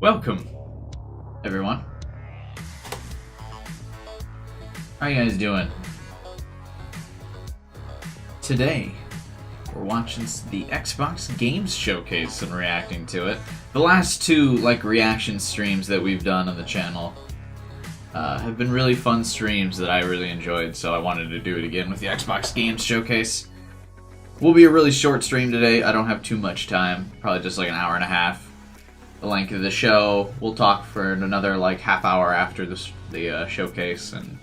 Welcome, everyone. How you guys doing? Today, we're watching the Xbox Games Showcase and reacting to it. The last two, reaction streams that we've done on the channel have been really fun streams that I really enjoyed, so I wanted to do it again with the Xbox Games Showcase. Will be a really short stream today. I don't have too much time, probably just an hour and a half. The length of the show. We'll talk for another half hour after the showcase, and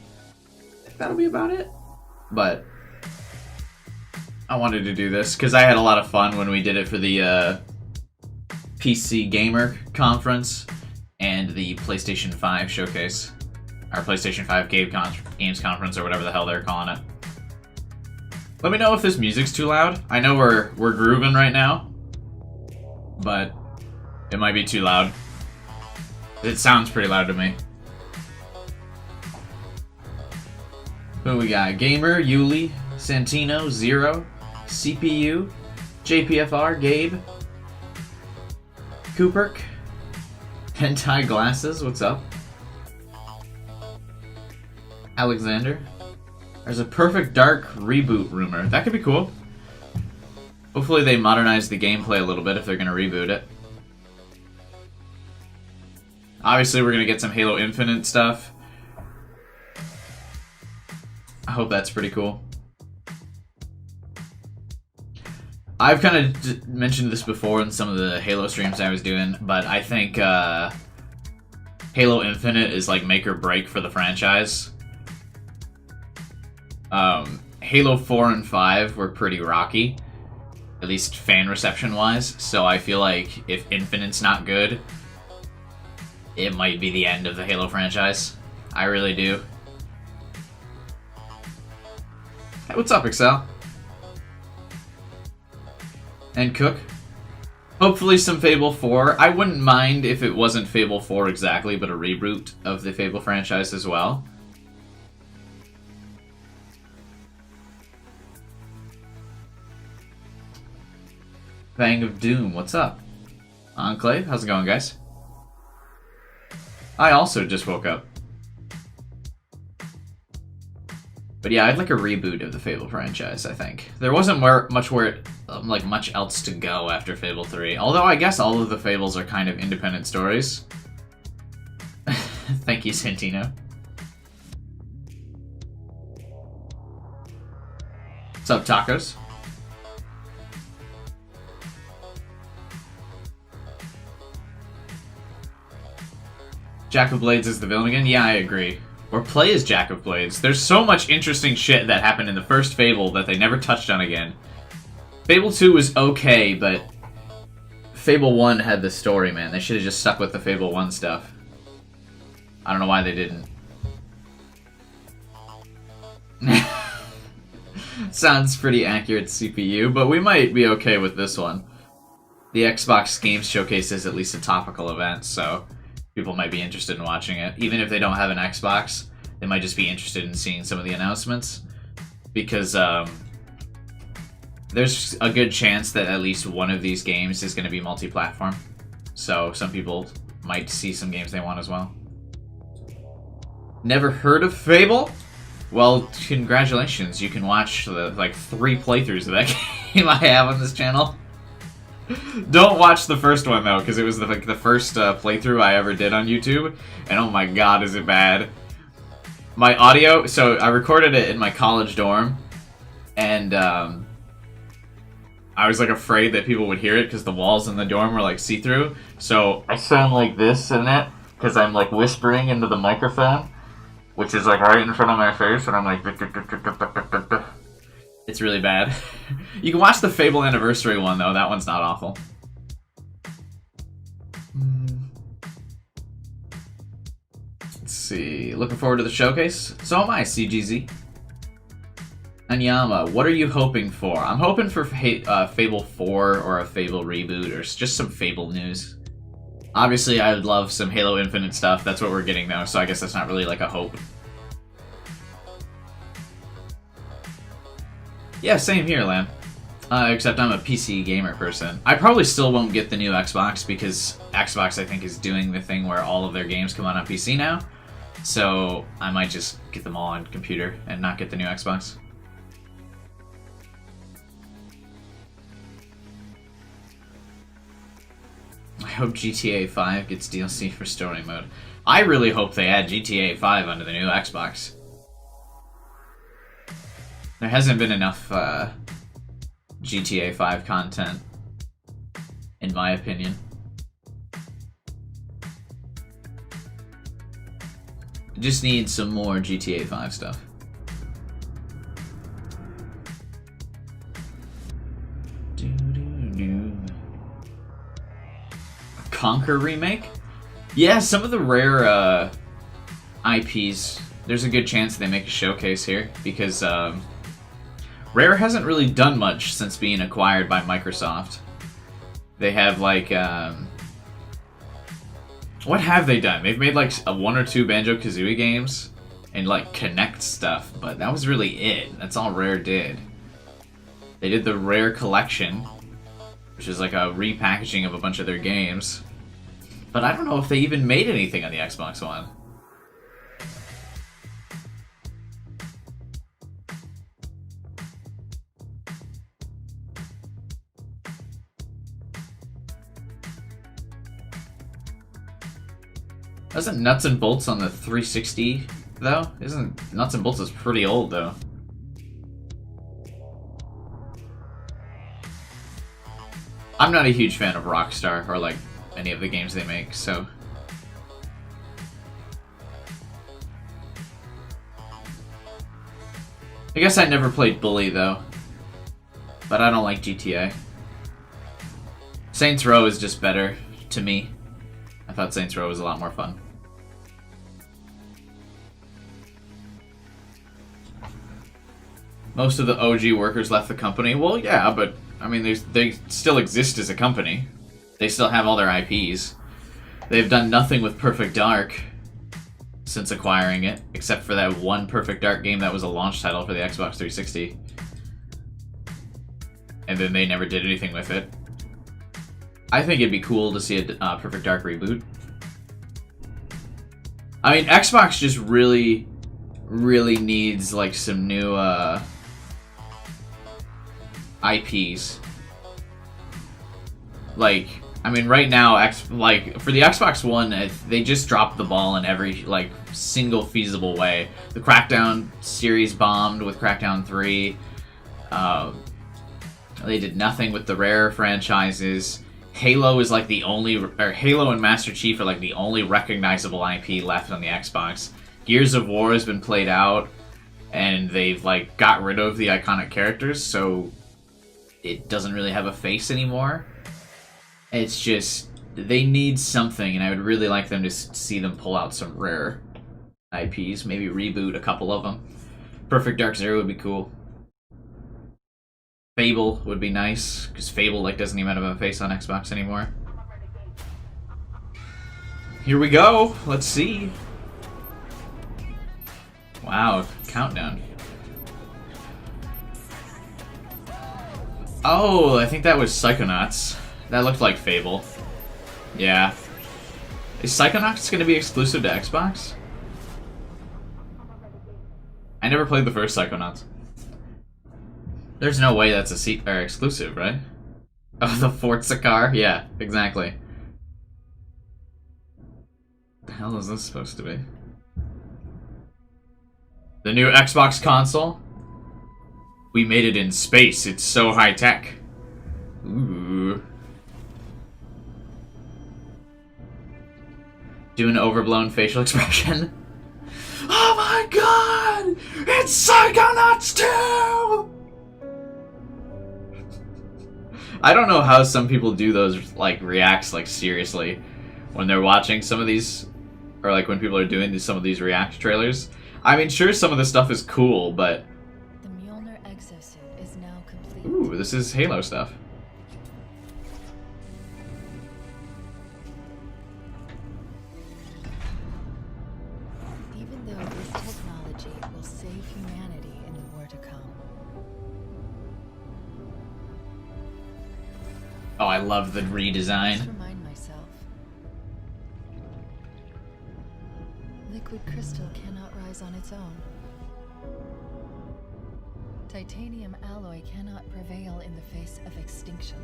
that'll be about it. But I wanted to do this because I had a lot of fun when we did it for the PC Gamer Conference and the PlayStation 5 Showcase. Our PlayStation 5 Games Conference, or whatever the hell they're calling it. Let me know if this music's too loud. I know we're grooving right now, but it might be too loud. It sounds pretty loud to me. Who we got? Gamer, Yuli, Santino, Zero, CPU, JPFR, Gabe, Cooperk, Hentai Glasses, what's up? Alexander. There's a Perfect Dark reboot rumor. That could be cool. Hopefully they modernize the gameplay a little bit if they're going to reboot it. Obviously we're going to get some Halo Infinite stuff. I hope that's pretty cool. I've kind of mentioned this before in some of the Halo streams I was doing, but I think Halo Infinite is make or break for the franchise. Halo 4 and 5 were pretty rocky, at least fan reception wise, so I feel like if Infinite's not good, it might be the end of the Halo franchise. I really do. Hey, what's up, Excel? And Cook? Hopefully some Fable 4. I wouldn't mind if it wasn't Fable 4 exactly, but a reboot of the Fable franchise as well. Fang of Doom, what's up? Enclave, how's it going, guys? I also just woke up. But yeah, I'd like a reboot of the Fable franchise, I think. There wasn't much else to go after Fable 3. Although I guess all of the Fables are kind of independent stories. Thank you, Santino. What's up, Tacos? Jack of Blades is the villain again? Yeah, I agree. Or play as Jack of Blades. There's so much interesting shit that happened in the first Fable that they never touched on again. Fable 2 was okay, but Fable 1 had the story, man. They should have just stuck with the Fable 1 stuff. I don't know why they didn't. Sounds pretty accurate, CPU, but we might be okay with this one. The Xbox Games Showcase is at least a topical event, so people might be interested in watching it. Even if they don't have an Xbox, they might just be interested in seeing some of the announcements. Because there's a good chance that at least one of these games is going to be multi-platform. So some people might see some games they want as well. Never heard of Fable? Well, congratulations. You can watch the 3 playthroughs of that game I have on this channel. Don't watch the first one, though, because it was the first playthrough I ever did on YouTube, and oh my god, is it bad. My audio, so I recorded it in my college dorm, and I was afraid that people would hear it because the walls in the dorm were see-through, so I sound like this in it, because I'm whispering into the microphone, which is right in front of my face, and I'm It's really bad. You can watch the Fable Anniversary one, though. That one's not awful. Let's see. Looking forward to the showcase. So am I, CGZ. Anyama, what are you hoping for? I'm hoping for Fable 4 or a Fable reboot or just some Fable news. Obviously, I would love some Halo Infinite stuff. That's what we're getting, though, so I guess that's not really a hope. Yeah, same here, Lamb. Except I'm a PC gamer person. I probably still won't get the new Xbox because Xbox, I think, is doing the thing where all of their games come out on PC now. So I might just get them all on computer and not get the new Xbox. I hope GTA 5 gets DLC for story mode. I really hope they add GTA 5 onto the new Xbox. There hasn't been enough GTA 5 content, in my opinion. It just needs some more GTA 5 stuff. A Conquer remake? Yeah, some of the rare IPs, there's a good chance they make a showcase here, because Rare hasn't really done much since being acquired by Microsoft. They have, like, what have they done? They've made, like, one or two Banjo-Kazooie games and, like, Connect stuff, but that was really it. That's all Rare did. They did the Rare Collection, which is, like, a repackaging of a bunch of their games. But I don't know if they even made anything on the Xbox One. Wasn't Nuts and Bolts on the 360, though? Isn't Nuts and Bolts is pretty old, though. I'm not a huge fan of Rockstar, or, like, any of the games they make, so... I guess I never played Bully, though. But I don't like GTA. Saints Row is just better, to me. I thought Saints Row was a lot more fun. Most of the OG workers left the company. Well, yeah, but, I mean, they still exist as a company. They still have all their IPs. They've done nothing with Perfect Dark since acquiring it, except for that one Perfect Dark game that was a launch title for the Xbox 360. And then they never did anything with it. I think it'd be cool to see a Perfect Dark reboot. I mean, Xbox just really needs, like, some new IPs. Like, I mean, right now, like, for the Xbox One, they just dropped the ball in every, like, single feasible way. The Crackdown series bombed with Crackdown 3. They did nothing with the Rare franchises. Halo is like the only, or Halo and Master Chief are like the only recognizable IP left on the Xbox. Gears of War has been played out, and they've, like, got rid of the iconic characters, so it doesn't really have a face anymore. It's just, they need something, and I would really like them to see them pull out some Rare IPs, maybe reboot a couple of them. Perfect Dark Zero would be cool. Fable would be nice, because Fable, like, doesn't even have a face on Xbox anymore. Here we go! Let's see! Wow, countdown. Oh, I think that was Psychonauts. That looked like Fable. Yeah. Is Psychonauts going to be exclusive to Xbox? I never played the first Psychonauts. There's no way that's a exclusive, right? Oh, the Forza car? Yeah, exactly. What the hell is this supposed to be? The new Xbox console? We made it in space. It's so high-tech. Ooh. Do an overblown facial expression. Oh my god! It's Psychonauts 2! I don't know how some people do those, like, reacts, like, seriously, when they're watching some of these, or, like, when people are doing some of these react trailers. I mean, sure, some of the stuff is cool, but... The Mjolnir exosuit is now complete. Ooh, this is Halo stuff. Even though this technology will save humanity in the war to come, Oh, I love the Just redesign. remind myself. Liquid crystal cannot rise on its own. Titanium alloy cannot prevail in the face of extinction.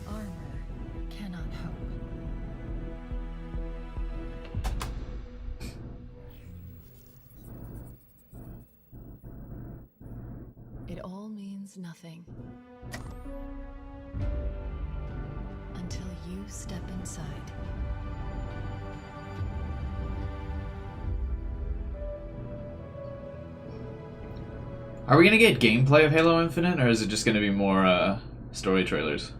Armor cannot hope. It all means nothing until you step inside. Are we gonna get gameplay of Halo Infinite, or is it just gonna be more story trailers?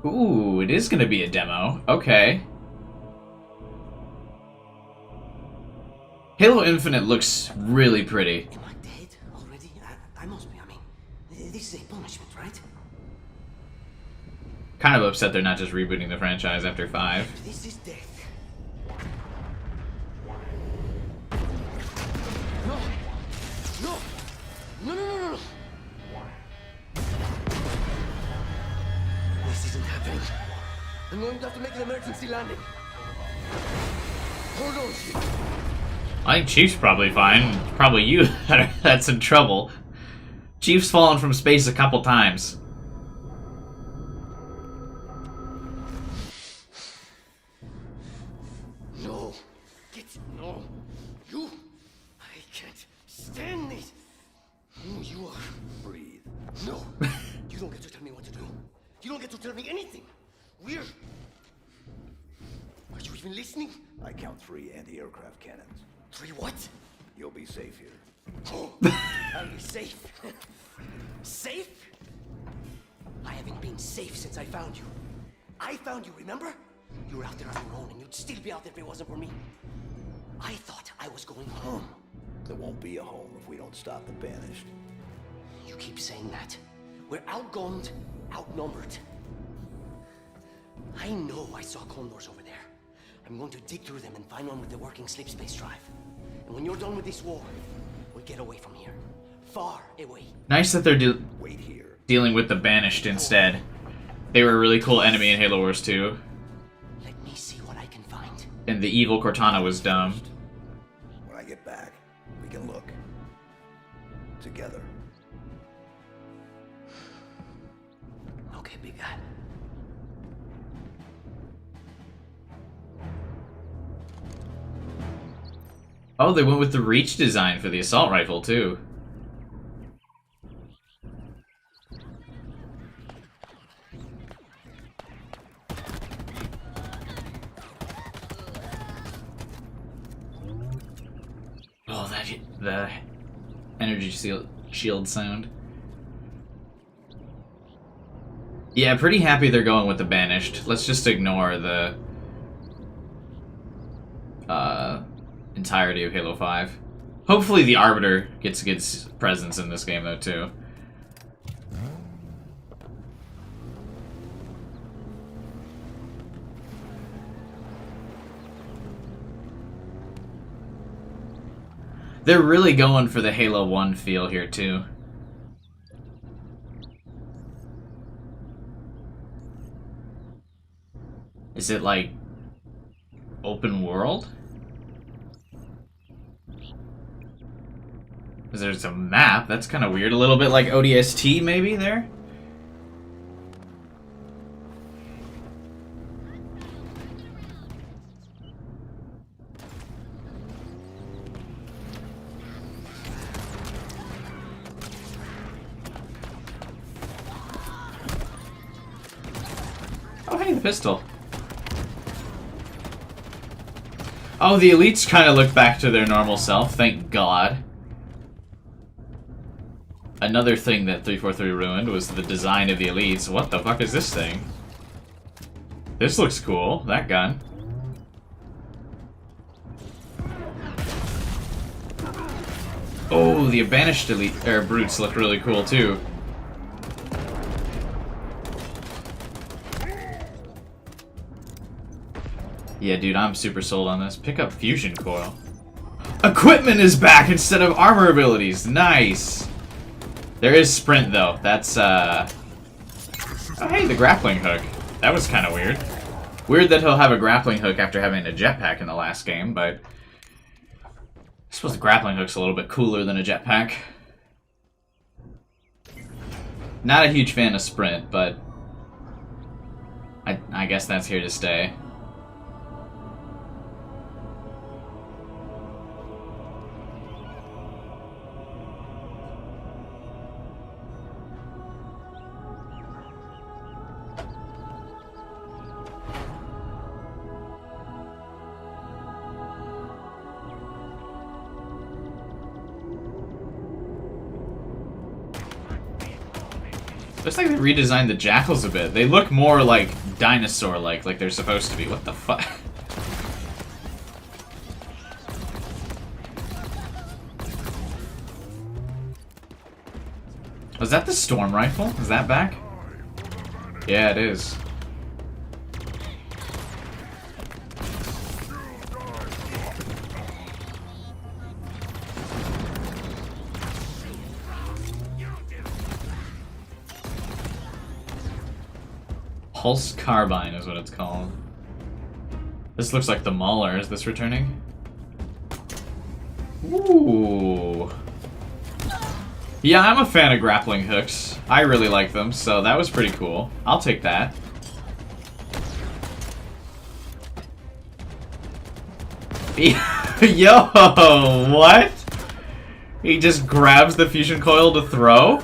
Ooh, it is gonna be a demo. Okay. Halo Infinite looks really pretty. Am I dead already? I must be. I mean, this is a punishment, right? Kind of upset they're not just rebooting the franchise after 5. This is death. No. This isn't happening. I'm going to have to make an emergency landing. Hold on, Chief. I think Chief's probably fine. Probably you that's in trouble. Chief's fallen from space a couple times. No. No. You. I can't stand this. Who you are. Breathe. No. You don't get to tell me what to do. You don't get to tell me anything. We're... Are you even listening? I count 3 anti-aircraft cannons. 3 what? You'll be safe here. Oh, I'll be safe. Safe? I haven't been safe since I found you. I found you, remember? You were out there on your own, and you'd still be out there if it wasn't for me. I thought I was going home. There won't be a home if we don't stop the Banished. You keep saying that. We're outgunned, outnumbered. I know I saw condors over there. I'm going to dig through them and find one with the working sleep space drive. And when you're done with this war, we'll get away from here. Far away. Nice that they're Wait here. dealing with the Banished instead. They were a really cool enemy in Halo Wars 2. Let me see what I can find. And the evil Cortana was dumb. When I get back, we can look. Together. Okay, big guy. Oh, they went with the reach design for the assault rifle, too. Oh, the energy shield sound. Yeah, pretty happy they're going with the Banished. Let's just ignore the entirety of Halo 5. Hopefully the Arbiter gets a good presence in this game, though, too. They're really going for the Halo 1 feel here, too. Is it, like, open world? There's a map. That's kind of weird. A little bit like ODST, maybe, there? Oh, hey, the pistol. Oh, the elites kind of look back to their normal self, thank God. Another thing that 343 ruined was the design of the elites. What the fuck is this thing? This looks cool, that gun. Oh, the banished elite brutes look really cool too. Yeah, dude, I'm super sold on this. Pick up fusion coil. Equipment is back instead of armor abilities. Nice. There is sprint though. That's oh hey, the grappling hook. That was kind of weird. Weird that he'll have a grappling hook after having a jetpack in the last game, but I suppose the grappling hook's a little bit cooler than a jetpack. Not a huge fan of sprint, but I guess that's here to stay. Looks like they redesigned the jackals a bit. They look more like dinosaur-like they're supposed to be. What the fuck? Was that the storm rifle? Is that back? Yeah, it is. Pulse Carbine is what it's called. This looks like the Mauler. Is this returning? Ooh. Yeah, I'm a fan of grappling hooks. I really like them, so that was pretty cool. I'll take that. Yo, what? He just grabs the fusion coil to throw?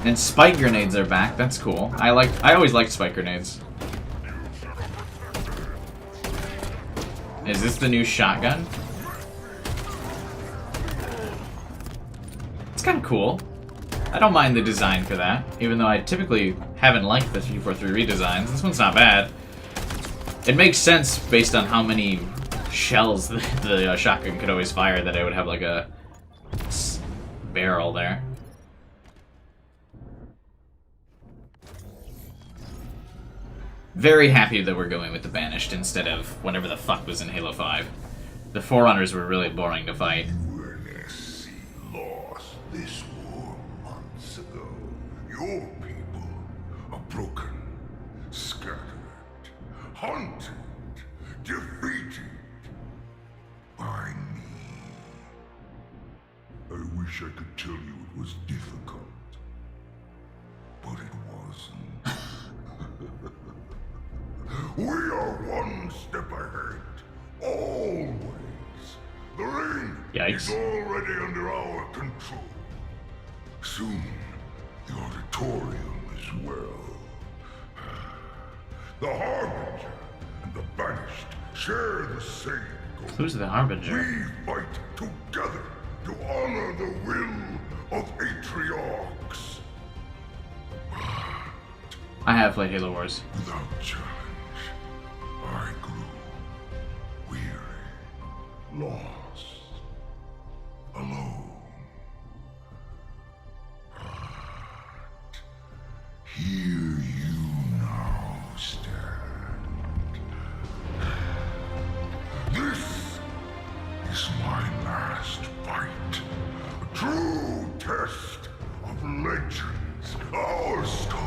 And spike grenades are back. That's cool. I always liked spike grenades. Is this the new shotgun? It's kind of cool. I don't mind the design for that, even though I typically haven't liked the 343 redesigns. This one's not bad. It makes sense based on how many shells the shotgun could always fire that it would have like a barrel there. Very happy that we're going with the Banished instead of whatever the fuck was in Halo 5. The Forerunners were really boring to fight. UNSC lost this war months ago. Your people are broken, scattered, hunted, defeated by me. I wish I could tell you it was difficult, but it wasn't. We are one step ahead, always. The ring Yikes. is already under our control. Soon, the auditorium as well. The Harbinger and the Banished share the same goal. Who's the Harbinger? We fight together to honor the will of Atriox. I have played Halo Wars. Without challenge, I grew weary, lost, alone. But here you now stand. This is my last fight. A true test of legends. Our story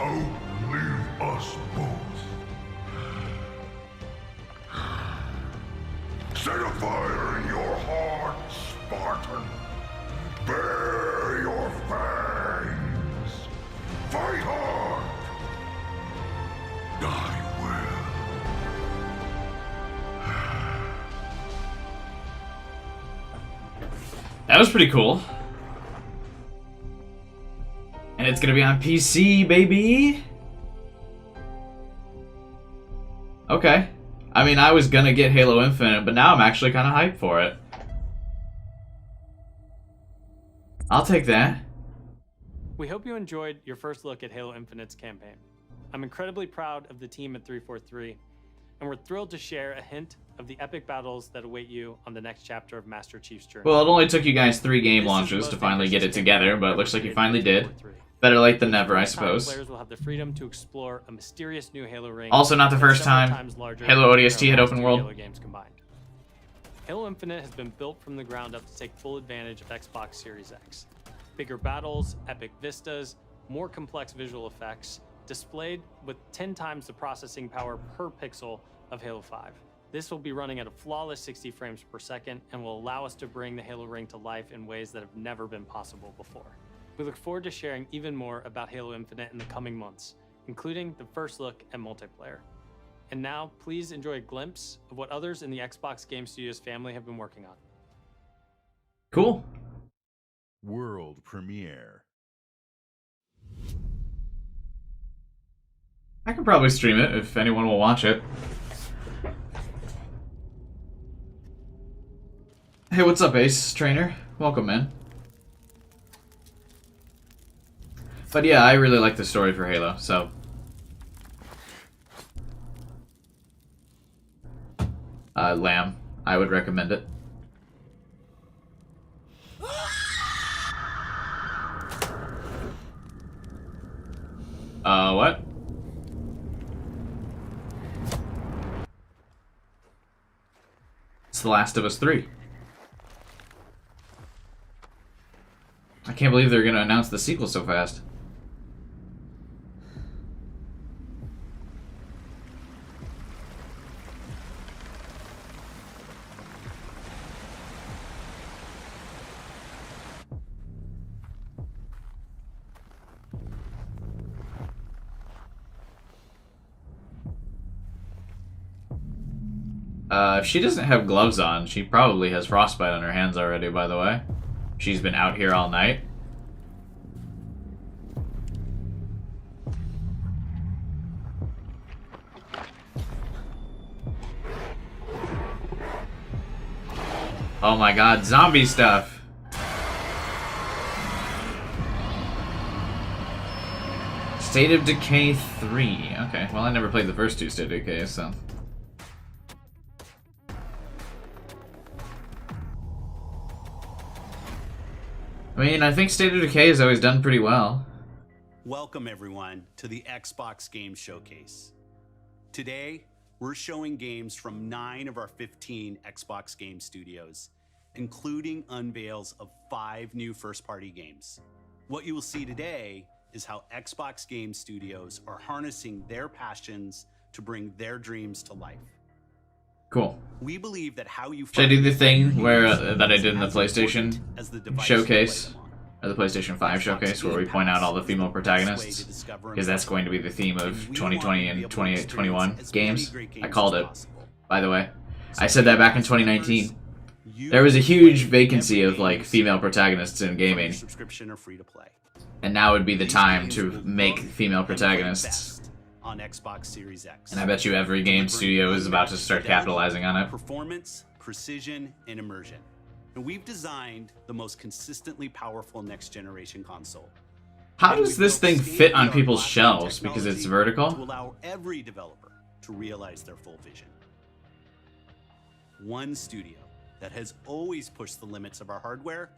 outlive us both. Set a fire in your heart, Spartan. Bare your fangs. Fight hard. Die well. That was pretty cool. And it's gonna be on PC, baby! Okay. I mean, I was gonna get Halo Infinite, but now I'm actually kind of hyped for it. I'll take that. We hope you enjoyed your first look at Halo Infinite's campaign. I'm incredibly proud of the team at 343, and we're thrilled to share a hint of the epic battles that await you on the next chapter of Master Chief's journey. Well, it only took you guys 3 game This is the launches most to finally get it ambitious game together, but it ever looks like you created finally in did. Halo 3. Better late than never, I This time, suppose. Players will have the freedom to explore a mysterious new Halo ring. Also, not the that's first several time times larger Halo than ODST our had last open 2 world. Halo games combined. Halo Infinite has been built from the ground up to take full advantage of Xbox Series X. Bigger battles, epic vistas, more complex visual effects, displayed with 10 times the processing power per pixel of Halo 5. This will be running at a flawless 60 frames per second and will allow us to bring the Halo ring to life in ways that have never been possible before. We look forward to sharing even more about Halo Infinite in the coming months, including the first look at multiplayer. And now, please enjoy a glimpse of what others in the Xbox Game Studios family have been working on. Cool. World premiere. I can probably stream it if anyone will watch it. Hey, what's up, Ace Trainer? Welcome, man. But yeah, I really like the story for Halo, so... Lamb. I would recommend it. What? It's The Last of Us 3. I can't believe they're gonna announce the sequel so fast. If she doesn't have gloves on, she probably has frostbite on her hands already, by the way. She's been out here all night. Oh my god, zombie stuff! State of Decay 3. Okay, well I never played the first 2 State of Decay, so... I mean, I think State of Decay has always done pretty well. Welcome everyone to the Xbox Game Showcase. Today, we're showing games from 9 of our 15 Xbox Game Studios, including unveils of 5 new first-party games. What you will see today is how Xbox Game Studios are harnessing their passions to bring their dreams to life. Cool. We believe that how you should I do the thing where that I did in the PlayStation showcase, or the PlayStation 5 showcase, where we point out all the female protagonists? Because that's going to be the theme of 2020 and 2021 games. I called it, by the way. I said that back in 2019. There was a huge vacancy of like female protagonists in gaming, and now would be the time to make female protagonists. On Xbox Series X. And I bet you every game studio is about to start capitalizing on it. Performance, precision, and immersion. And we've designed the most consistently powerful next-generation console. How does this thing fit on people's shelves? Because it's vertical? To allow every developer to realize their full vision. One studio that has always pushed the limits of our hardware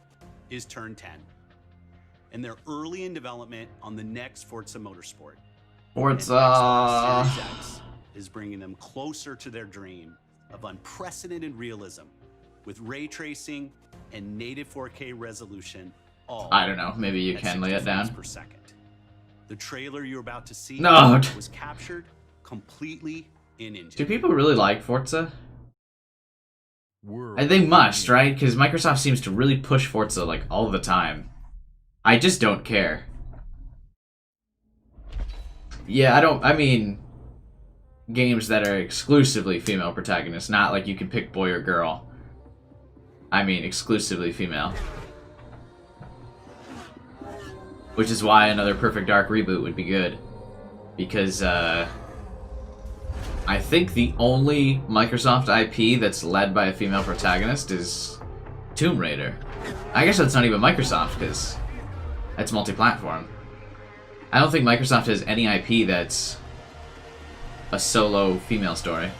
is Turn 10. And they're early in development on the next Forza Motorsport. Forza Series X is bringing them closer to their dream of unprecedented realism with ray tracing and native 4K resolution. All I don't know. Maybe you can lay it down. Per second. The trailer you're about to see was captured completely in engine. Do people really like Forza? And they must, right? Because Microsoft seems to really push Forza like all the time. I just don't care. Yeah, I mean, games that are exclusively female protagonists, not like you can pick boy or girl. I mean, exclusively female. Which is why another Perfect Dark reboot would be good. Because, I think the only Microsoft IP that's led by a female protagonist is Tomb Raider. I guess that's not even Microsoft, because that's multi-platform. I don't think Microsoft has any IP that's a solo female story.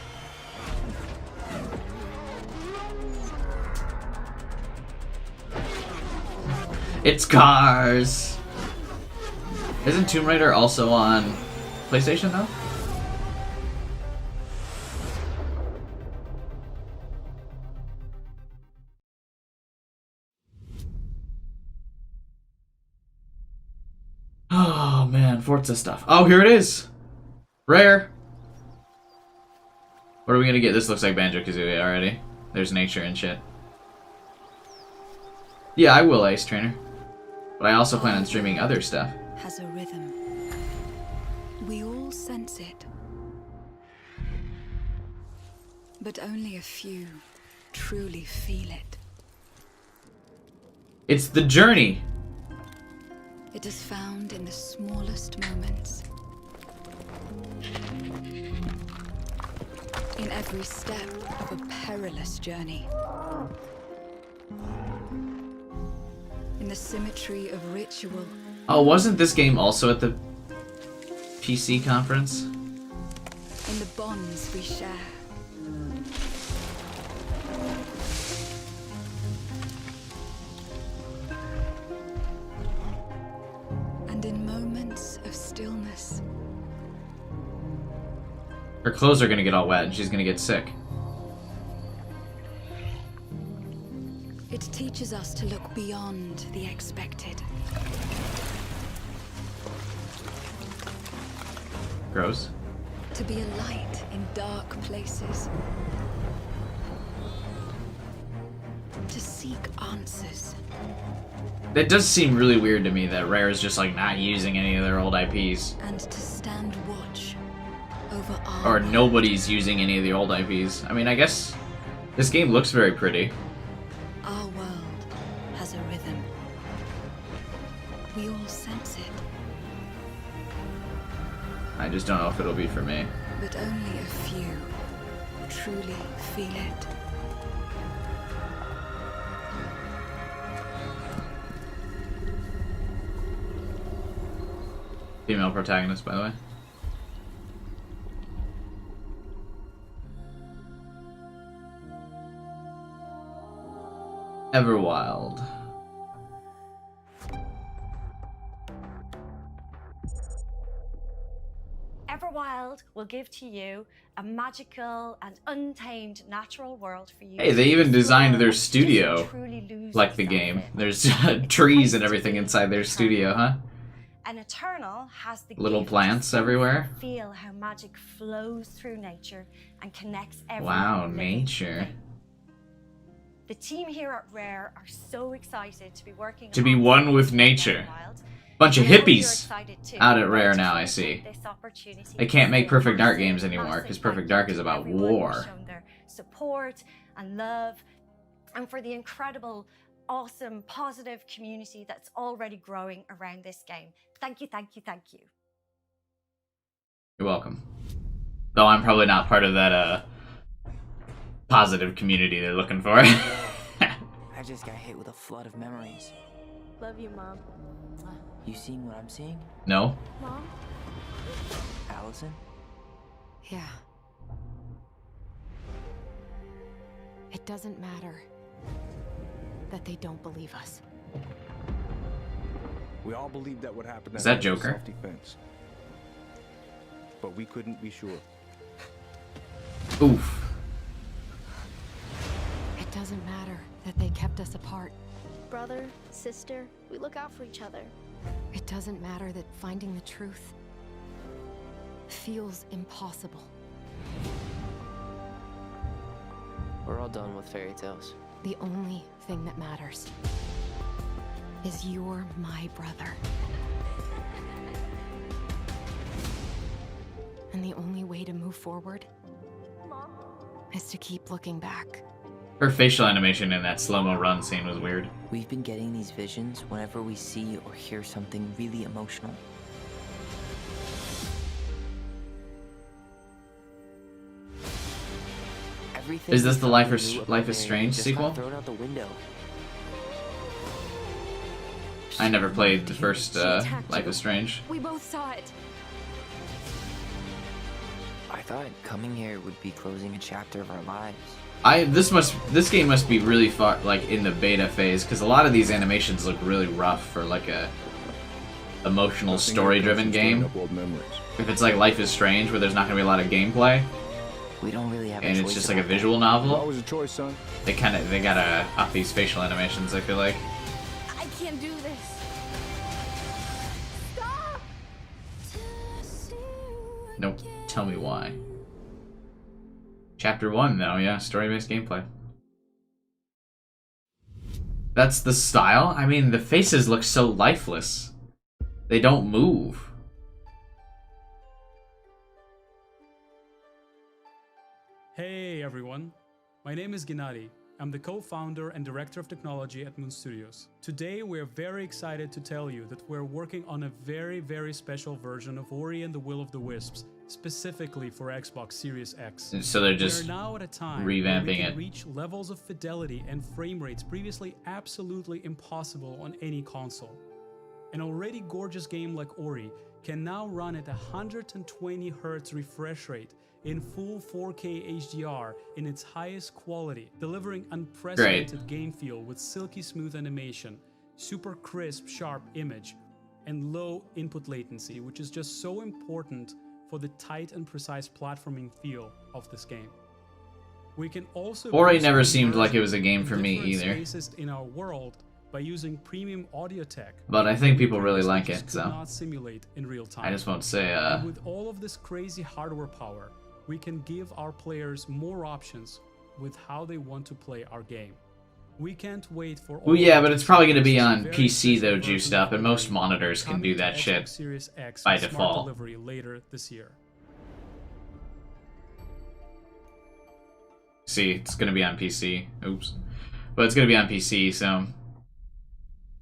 It's cars! Isn't Tomb Raider also on PlayStation though? Oh man, Forza stuff. Oh, here it is! Rare! What are we gonna get? This looks like Banjo-Kazooie already. There's nature and shit. Yeah, I will, Ace Trainer. But I also plan on streaming other stuff. Has a rhythm. We all sense it. But only a few truly feel it. It's the journey! It is found in the smallest moments. In every step of a perilous journey. In the symmetry of ritual. Oh, wasn't this game also at the PC conference? In the bonds we share. And in moments of stillness. Her clothes are gonna get all wet and she's gonna get sick. It teaches us to look beyond the expected. Gross. To be a light in dark places. To seek answers. That does seem really weird to me that Rare is just like not using any of their old IPs. And to stand watch over our Or nobody's using any of the old IPs. I mean, I guess this game looks very pretty. Our world has a rhythm. We all sense it. I just don't know if it'll be for me. But only a few truly feel it. Female protagonist, by the way. Everwild. Everwild will give to you a magical and untamed natural world for you. Hey, they even designed their studio truly lose like the yourself game. in. There's trees and everything inside their studio, huh? An Eternal has the Little gift plants to everywhere. feel how magic flows through nature and connects every Wow, living nature. thing. The team here at Rare are so excited to be working To be on one with something nature. Everwild. Bunch of I know you're hippies excited too. out at Rare I now, just I wanna see. take this opportunity They to can't say make a Perfect Dark massive, games anymore massive because Perfect thank Dark you is to about everyone who's war. shown their support and love, and for the incredible, awesome, positive community that's already growing around this game. Thank you, thank you, thank you. You're welcome. Though I'm probably not part of that positive community they're looking for. I just got hit with a flood of memories. Love you, Mom. You seeing what I'm seeing, No? Mom? Allison? Yeah. It doesn't matter that they don't believe us. We all believed that would happen. Is that Joker? Self-defense. But we couldn't be sure. Oof. It doesn't matter that they kept us apart. Brother, sister, we look out for each other. It doesn't matter that finding the truth feels impossible. We're all done with fairy tales. The only thing that matters is you're my brother. And the only way to move forward is to keep looking back. Her facial animation in that slow-mo run scene was weird. We've been getting these visions whenever we see or hear something really emotional. Everything Is this we the thought Life we is knew about Life is Mary Strange just sequel? got thrown out the window. I never played the first Life is Strange. We both saw it. I thought coming here would be closing a chapter of our lives. This game must be really far, like, in the beta phase, because a lot of these animations look really rough for like a emotional story-driven game. If it's like Life is Strange, where there's not gonna be a lot of gameplay, We don't really have a and it's choice just like a about that. visual novel, Always a choice, son. they gotta up these facial animations. I feel like. I can't do this. Stop! Nope. Tell me why. Chapter 1, though, yeah, story-based gameplay. That's the style? I mean, the faces look so lifeless. They don't move. Hey everyone, my name is Gennady. I'm the co-founder and director of technology at Moon Studios. Today we're very excited to tell you that we're working on a very special version of Ori and the Will of the Wisps, specifically for Xbox Series X. So they're just we're now at a time revamping where we can it. reach levels of fidelity and frame rates previously absolutely impossible on any console. An already gorgeous game like Ori can now run at 120 Hz refresh rate in full 4K HDR in its highest quality, delivering unprecedented game feel with silky smooth animation, super crisp, sharp image, and low input latency, which is just so important for the tight and precise platforming feel of this game. We can also Ori never seemed like it was a game for me either. spaces in our world by using premium audio tech, But I think people really like it, so not simulate in real time. I just won't say, And with all of this crazy hardware power, we can give our players more options with how they want to play our game. We can't wait for all Well, yeah, but of it's this probably going to be very on PC, though, version juiced up, and of most Ori monitors can coming do to that Xbox shit Series X by with smart default. delivery later this year. See, it's going to be on PC. Oops. But it's going to be on PC, so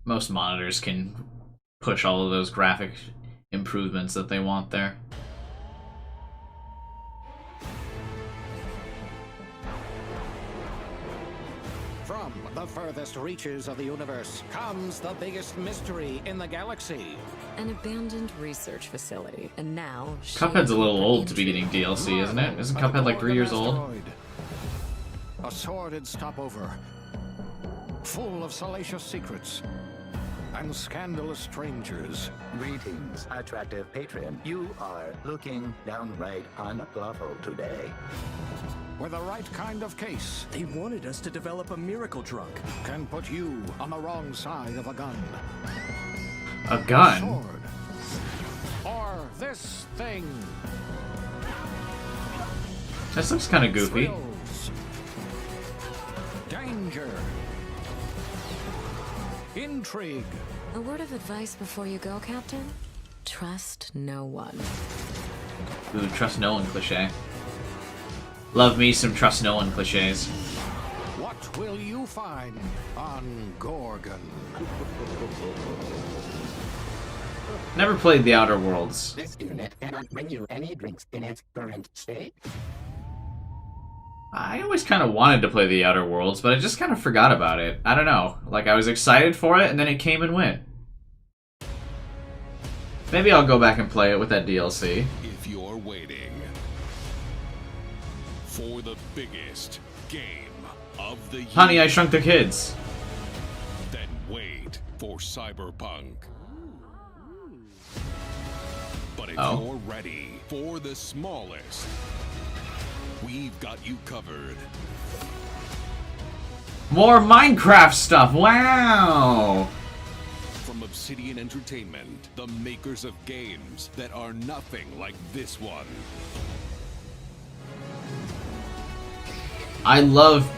most monitors can push all of those graphic improvements that they want there. From the furthest reaches of the universe comes the biggest mystery in the galaxy. An abandoned research facility, and now Cuphead's a little old to be getting DLC, isn't it? Isn't Cuphead like 3 years old? A sordid stopover, full of salacious secrets and scandalous strangers. Greetings, attractive patron. You are looking downright unlawful today. With the right kind of case, They wanted us to develop a miracle drug. can put you on the wrong side of a gun. A gun? Sword. Or this thing. This looks kind of goofy. Thrills. Danger. Intrigue. A word of advice before you go, Captain? Trust no one. Ooh, trust no one cliche. Love me some trust no one cliches. What will you find on Gorgon? Never played The Outer Worlds. This unit cannot bring you any drinks in its current state. I always kind of wanted to play The Outer Worlds, but I just kind of forgot about it. I don't know. Like, I was excited for it, and then it came and went. Maybe I'll go back and play it with that DLC. If you're waiting for the biggest game of the year, Honey, I Shrunk the Kids. then wait for Cyberpunk. But if Oh. you're ready for the smallest, we've got you covered. More Minecraft stuff. Wow. From Obsidian Entertainment, the makers of games that are nothing like this one. I love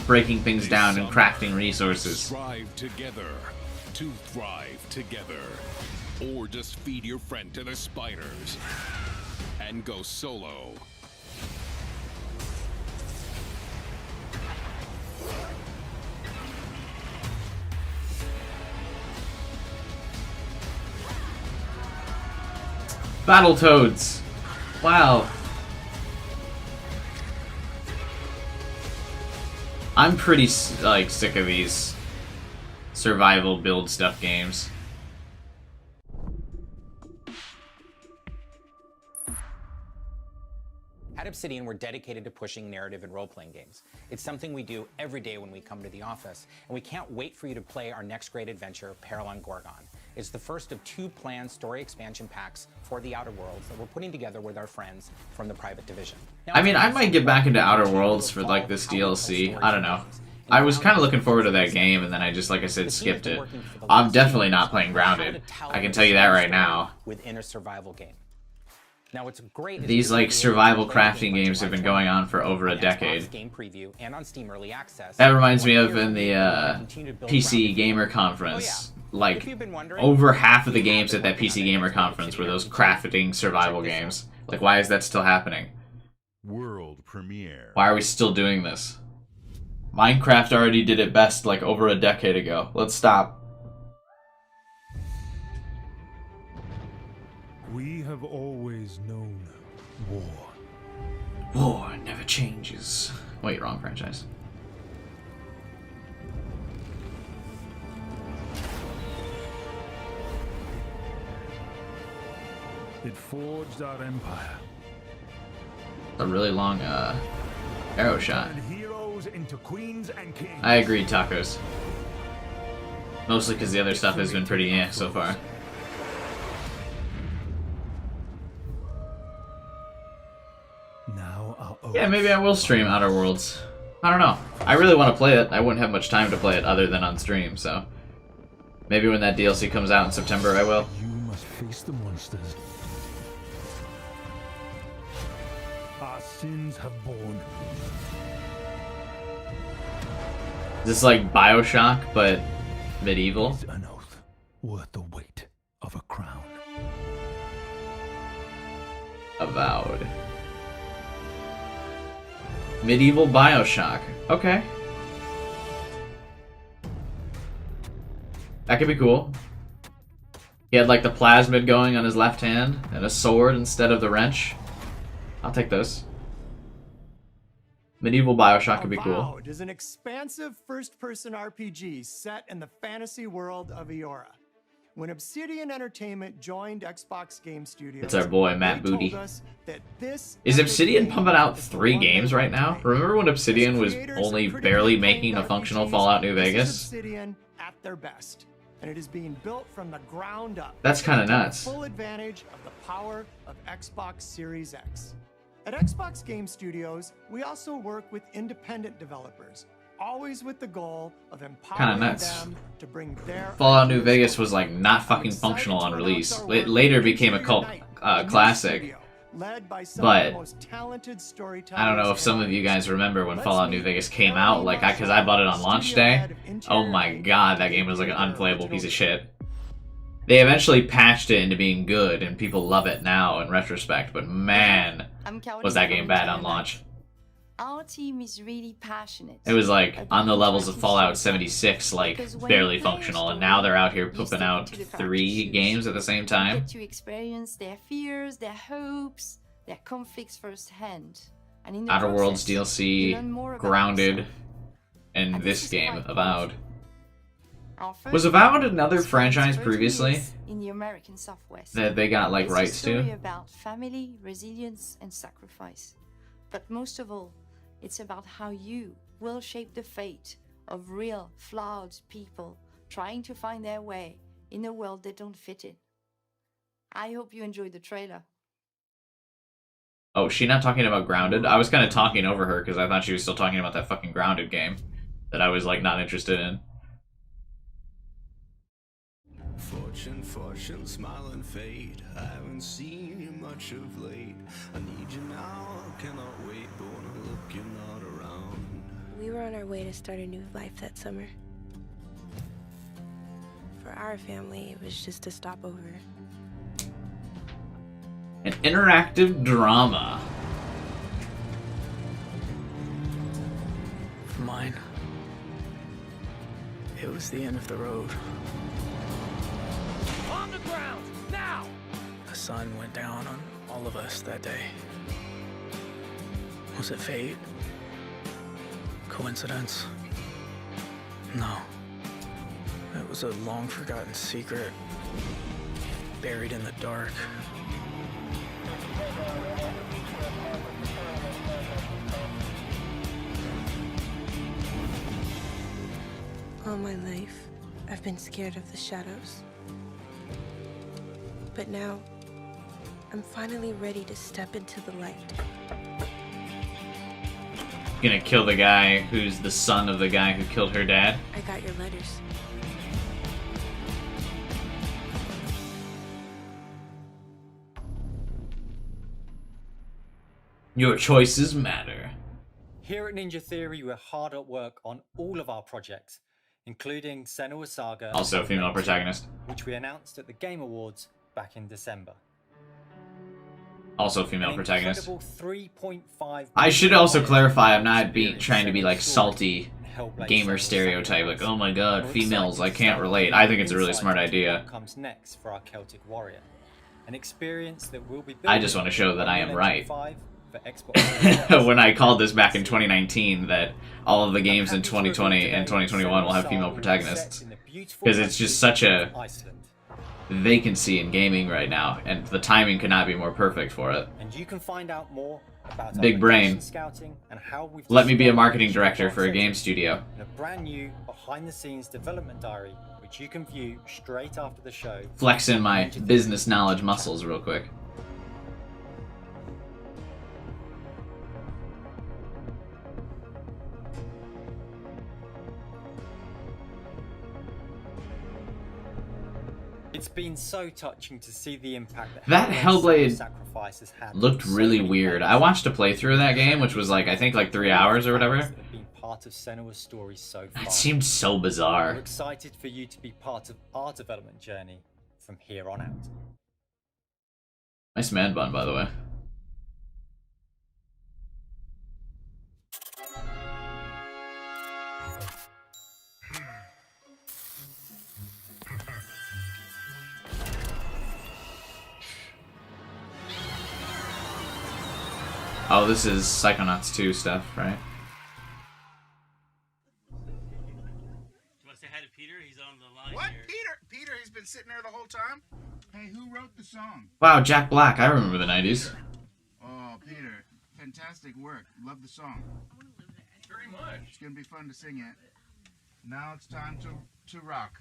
breaking things down and crafting resources. Strive together to thrive together. Or just feed your friend to the spiders and go solo. Battletoads. Wow. I'm pretty like sick of these survival build stuff games. At Obsidian, we're dedicated to pushing narrative and role-playing games. It's something we do every day when we come to the office, and we can't wait for you to play our next great adventure, Peril on Gorgon. It's the first of 2 planned story expansion packs for the Outer Worlds that we're putting together with our friends from the Private Division. Now, I mean, I might get back into Outer Worlds for like this DLC. I don't know. I was kind of looking forward to that game, and then I just, like I said, skipped it. I'm definitely not playing Grounded. I can tell you that right now. Within a survival game. Now, what's great These like survival crafting games have been going on for over a decade. Game preview and on Steam Early Access. That reminds me of in the PC Gamer Conference. Like, over half of the games at that PC Gamer Conference were those crafting survival games. Like, why is that still happening? World premiere. Why are we still doing this? Minecraft already did it best like over a decade ago. Let's stop. We have always known war. War never changes. Wait, wrong franchise. It forged our empire. A really long arrow shot. Heroes into queens and kings. I agree, tacos. Mostly because the other stuff has been pretty so far. Yeah, maybe I will stream Outer Worlds. I don't know. I really want to play it. I wouldn't have much time to play it other than on stream, so... Maybe when that DLC comes out in September, I will. You must face the monsters our sins have borne. Is this like Bioshock, but medieval? Is an oath worth the weight of a crown. Avowed. Medieval Bioshock. Okay. That could be cool. He had like the plasmid going on his left hand and a sword instead of the wrench. I'll take those. Medieval Bioshock could be cool. Avowed is an expansive first-person RPG set in the fantasy world of Eora. When Obsidian Entertainment joined Xbox Game Studios, It's our boy, Matt they told Booty. us that this Is Obsidian pumping out 3 games right now? Remember when Obsidian was only barely making a functional Fallout New This is Vegas? Obsidian at their best, and it is being built from the ground up. That's kinda to take nuts. Full advantage of the power of Xbox Series X. At Xbox Game Studios, we also work with independent developers, always with the goal of empowering nuts. them to bring their Fallout New Vegas was like not fucking functional on release. It later became a cult classic. led by some But of the most talented storytellers. I don't know if some of you guys remember when Fallout New Vegas came out, like, because I bought it on launch day. Oh my god, that game was like an unplayable piece of shit. They eventually patched it into being good, and people love it now in retrospect, but man, was that game bad on launch. Our team is really passionate. It was like on the levels of Fallout 76, like barely functional, and now they're out here pooping out 3 games at the same time. Get to experience their fears, their hopes, their conflicts firsthand. And in the Outer Worlds process, you DLC, learn more about Grounded, yourself. and this game, Avowed. Our first Was Avowed game another spent franchise 30 previously years in the American Southwest. that they got like It's a rights story to? about family, resilience, and sacrifice. But most of all, it's about how you will shape the fate of real, flawed people trying to find their way in a world they don't fit in. I hope you enjoyed the trailer. Oh, she not talking about Grounded? I was kind of talking over her because I thought she was still talking about that fucking Grounded game that I was like not interested in. Fortune, fortune, smile and fade. I haven't seen you much of late. I need you now, I cannot wait. But when I look, you're not around. We were on our way to start a new life that summer. For our family, it was just a stopover. An interactive drama. For mine, it was the end of the road. On the ground, now! The sun went down on all of us that day. Was it fate? Coincidence? No. It was a long-forgotten secret, buried in the dark. All my life, I've been scared of the shadows. But now, I'm finally ready to step into the light. Gonna kill the guy who's the son of the guy who killed her dad? I got your letters. Your choices matter. Here at Ninja Theory, we're hard at work on all of our projects, including Senua's Saga, Also a female protagonist. which we announced at the Game Awards back in December. Also female protagonist. 3.5 I should also clarify I'm not trying to be like salty gamer stereotype, like, oh my god, females, I can't relate. I think it's a really smart idea. Comes next for our Celtic Warrior, an experience that will be I just want to show that I am right. For Xbox. When I called this back in 2019 that all of the games in 2020 and 2021 will have female protagonists. Because it's just such a vacancy in gaming right now, and the timing could not be more perfect for it. And you can find out more about Big our brain. location scouting and how we've Let me be a discovered marketing director for a game studio. and a brand new behind-the-scenes development diary, which you can view straight after the show. Flex in my business knowledge muscles real quick. It's been so touching to see the impact That Hellblade sacrifice has had. looked really weird. I watched a playthrough of that game, which was like, I think like 3 hours or whatever. Been part of Senua's story so far. It seemed so We're bizarre. excited for you to be part of our development journey from here on out. Nice man bun, by the way. Oh, this is Psychonauts 2 stuff, right? What? Peter, he's been sitting there the whole time? Hey, who wrote the song? Wow, Jack Black, I remember the 90s. Oh, Peter, fantastic work. Love the song. Very much. It's gonna be fun to sing it. Now it's time to rock.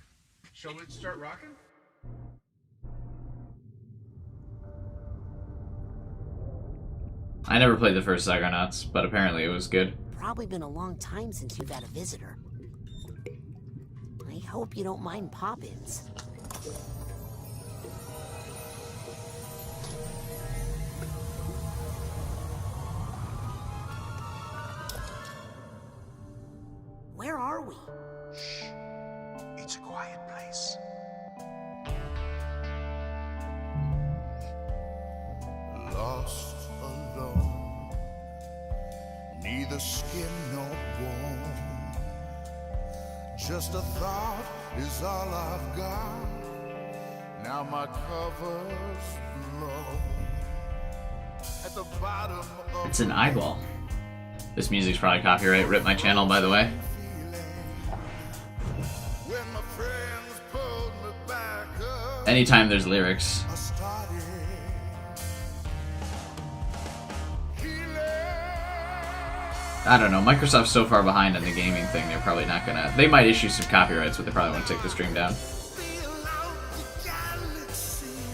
Shall we start rocking? I never played the first Psychonauts, but apparently it was good. Probably been a long time since you've had a visitor. I hope you don't mind pop-ins. Where are we? Shh. It's a quiet place. Lost alone, neither skin nor bone. Just a thought is all I've got. Now my cover's blown. At the bottom of It's an eyeball. This music's probably copyright. Rip my channel, by the way. when my friends pulled me back up, Anytime there's lyrics. I started I don't know, Microsoft's so far behind on the gaming thing, they're probably not gonna... They might issue some copyrights, but they probably won't take the stream down.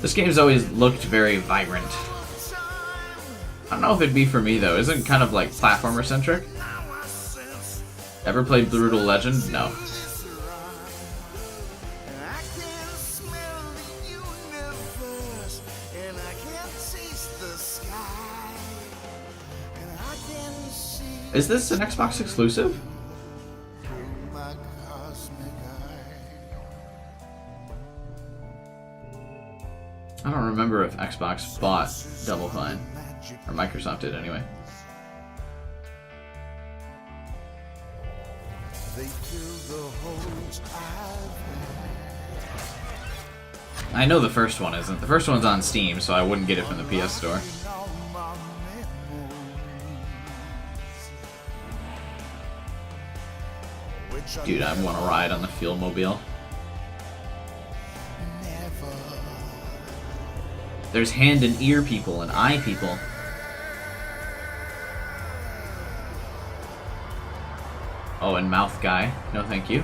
This game's always looked very vibrant. I don't know if it'd be for me, though. Isn't it kind of like platformer-centric? Ever played Brutal Legend? No. Is this an Xbox exclusive? I don't remember if Xbox bought Double Fine. Or Microsoft did, anyway. I know the first one isn't. The first one's on Steam, so I wouldn't get it from the PS Store. Dude, I want to ride on the Fuel Mobile. There's hand and ear people and eye people. Oh, and mouth guy. No, thank you.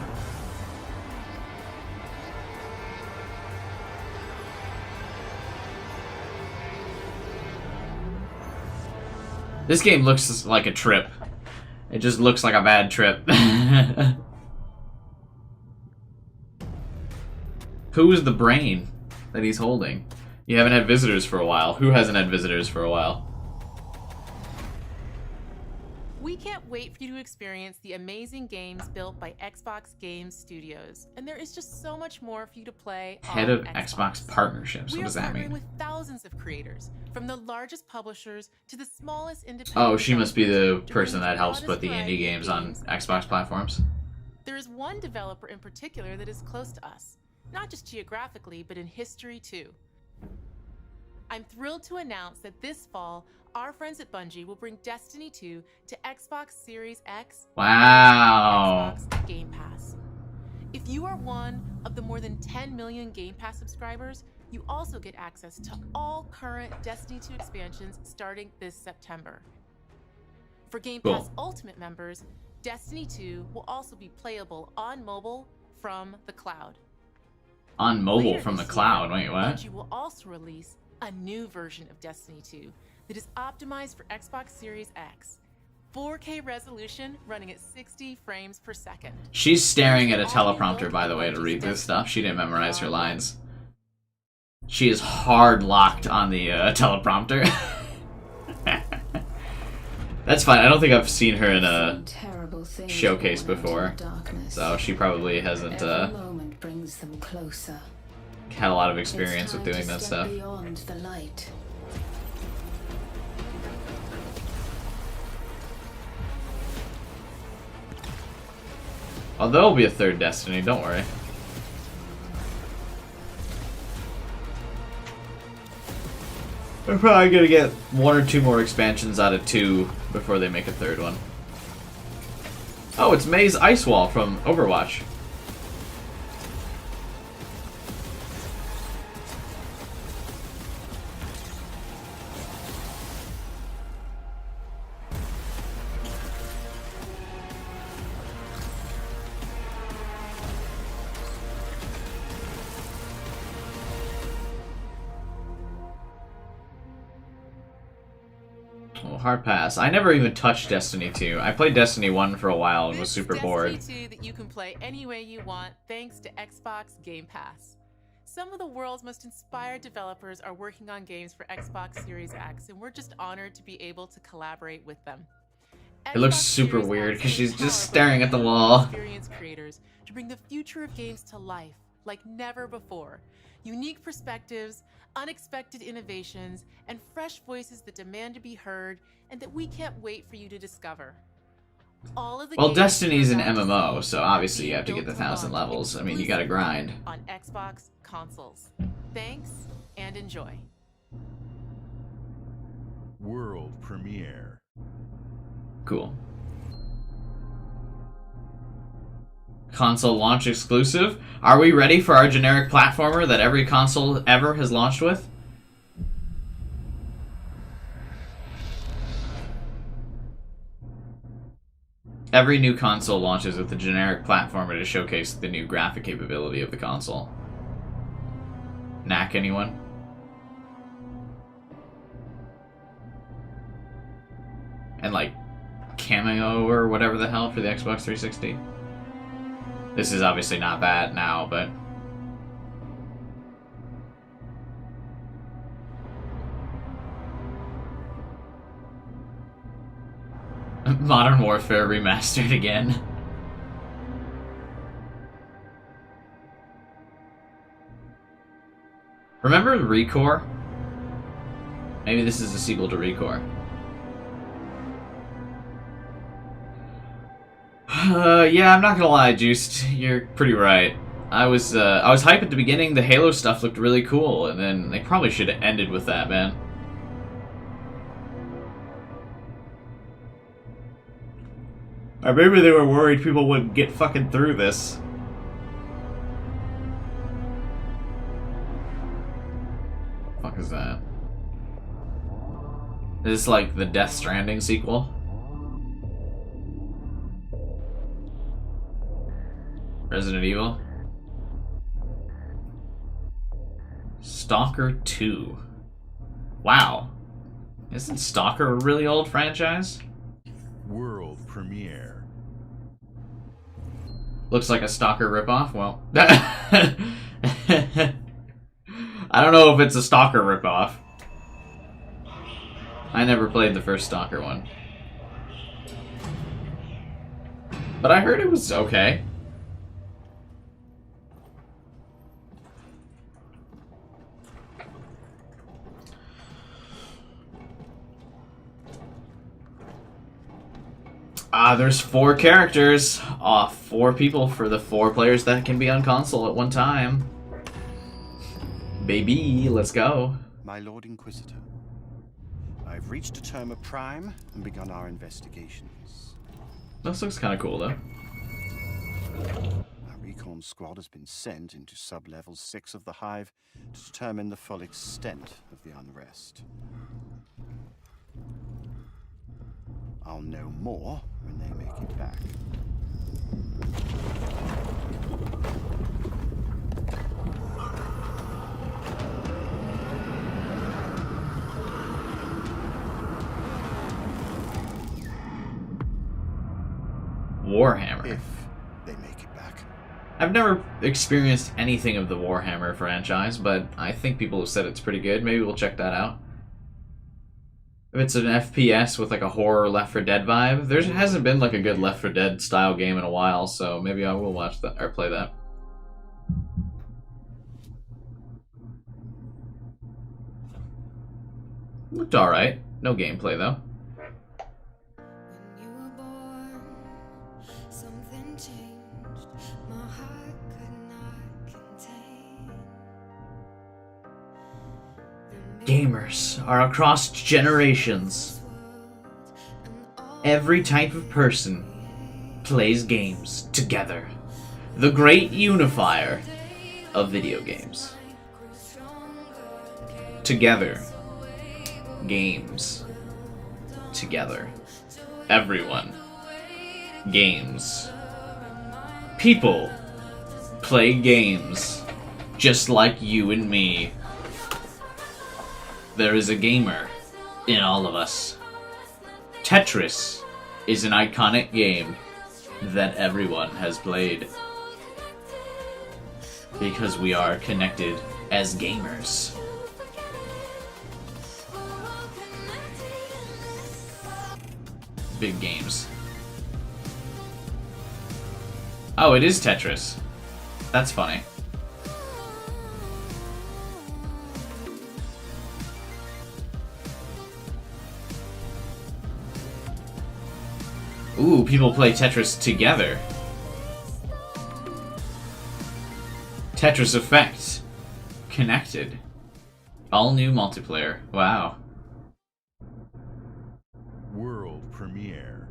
This game looks like a trip. It just looks like a bad trip. Who is the brain that he's holding? You haven't had visitors for a while. Who hasn't had visitors for a while? We can't wait for you to experience the amazing games built by Xbox Game Studios. And there is just so much more for you to play Head on of Xbox partnerships. What does that mean? We are partnering with thousands of creators, from the largest publishers to the smallest independent. Oh, she must be the person that helps put the indie games on Xbox platforms. There is one developer in particular that is close to us, not just geographically, but in history too. I'm thrilled to announce that this fall, our friends at Bungie will bring Destiny 2 to Xbox Series X Wow. and Xbox Game Pass. If you are one of the more than 10 million Game Pass subscribers, you also get access to all current Destiny 2 expansions starting this September. For Game Pass Ultimate members, Destiny 2 will also be playable on mobile from the cloud. On mobile from the cloud? Wait, what? Bungie will also release a new version of Destiny 2 that is optimized for Xbox Series X. 4K resolution running at 60 frames per second. She's staring at a teleprompter, by the way, to read this stuff. She didn't memorize her lines. She is hard locked on the teleprompter. That's fine. I don't think I've seen her in a showcase before, so she probably hasn't had a lot of experience with doing that stuff. Oh, there'll be a third Destiny, don't worry. We're probably gonna get 1 or 2 more expansions out of 2 before they make a third one. Oh, it's May's Ice Wall from Overwatch. Hard pass. I never even touched Destiny 2. I played Destiny 1 for a while and was super bored. Destiny 2 that you can play any way you want thanks to Xbox Game Pass. Some of the world's most inspired developers are working on games for Xbox Series X, and we're just honored to be able to collaborate with them. It looks super weird because she's just staring at the wall. Experience creators to bring the future of games to life like never before. Unique perspectives, unexpected innovations, and fresh voices that demand to be heard and that we can't wait for you to discover. All of the Well, Destiny's an MMO, so obviously you have to get the 1,000 levels. I mean, you gotta grind. On Xbox consoles. Thanks and enjoy. World premiere. Cool. Console launch exclusive? Are we ready for our generic platformer that every console ever has launched with? Every new console launches with a generic platformer to showcase the new graphic capability of the console. Knack anyone? And like Cameo or whatever the hell for the Xbox 360? This is obviously not bad now, but... Modern Warfare remastered again. Remember Recore? Maybe this is a sequel to Recore. Yeah, I'm not gonna lie, Juiced. You're pretty right. I was hyped at the beginning. The Halo stuff looked really cool, and then they probably should have ended with that, man. Or maybe they were worried people wouldn't get fucking through this. What the fuck is that? Is this like the Death Stranding sequel? Resident Evil? Stalker 2. Wow. Isn't Stalker a really old franchise? World premiere. Looks like a Stalker ripoff. Well, I don't know if it's a Stalker ripoff. I never played the first Stalker one. But I heard it was okay. There's 4 characters. 4 people for the 4 players that can be on console at one time. Baby, let's go. My Lord Inquisitor, I've reached a term of prime and begun our investigations. This looks kind of cool, though. Our recon squad has been sent into sub-level 6 of the Hive to determine the full extent of the unrest. I'll know more when they make it back. Warhammer. If they make it back. I've never experienced anything of the Warhammer franchise, but I think people have said it's pretty good. Maybe we'll check that out. If it's an FPS with like a horror Left 4 Dead vibe, there hasn't been like a good Left 4 Dead style game in a while, so maybe I will watch that or play that. Looked alright. No gameplay though. Gamers are across generations. Every type of person plays games together. The great unifier of video games. Together. Games. Together. Everyone. Games. People play games just like you and me. There is a gamer in all of us. Tetris is an iconic game that everyone has played. Because we are connected as gamers. Big games. Oh, it is Tetris. That's funny. Ooh, people play Tetris together. Tetris Effect. Connected. All new multiplayer. Wow. World premiere.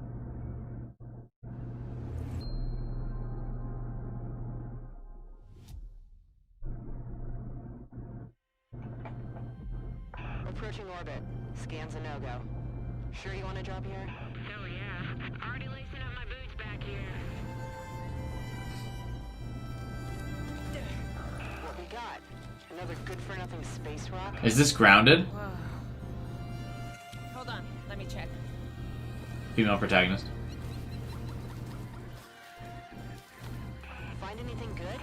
Approaching orbit. Scans a no-go. Sure you want to drop here? Hell yeah. Already lacing up my boots back here. What we got? Another good-for-nothing space rock? Is this grounded? Whoa. Hold on, let me check. Female protagonist. Find anything good?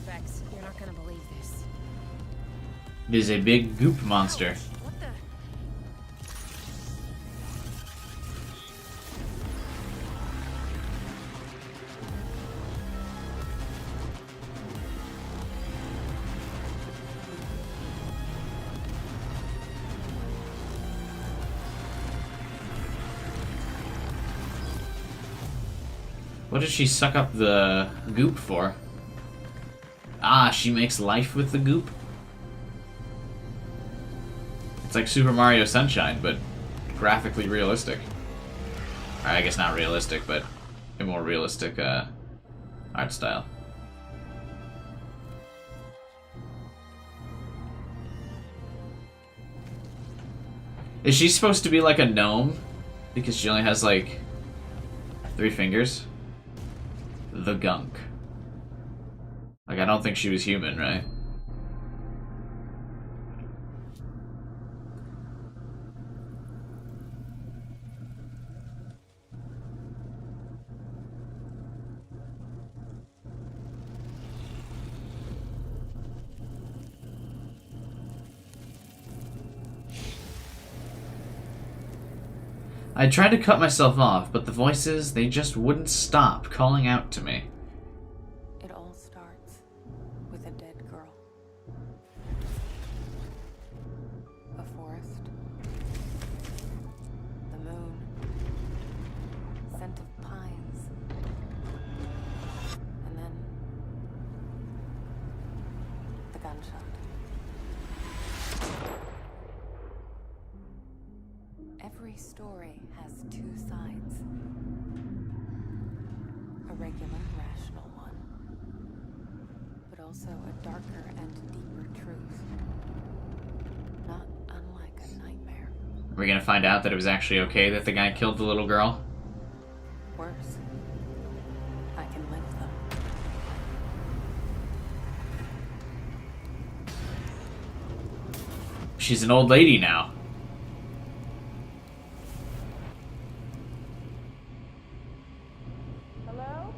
Vex, you're not gonna believe this. It is a big goop monster. What the? What does she suck up the goop for? Ah, she makes life with the goop? It's like Super Mario Sunshine, but graphically realistic. Or I guess not realistic, but a more realistic art style. Is she supposed to be like a gnome? Because she only has like 3 fingers? The gunk. Like, I don't think she was human, right? I tried to cut myself off, but the voices, they just wouldn't stop calling out to me. It all starts with a dead girl. A forest. The moon. Scent of pines. And then the gunshot. Every story has two sides. A regular, rational one, but also a darker and deeper truth. Not unlike a nightmare. We're gonna find out that it was actually okay that the guy killed the little girl? Worse. I can live them. She's an old lady now. Hello?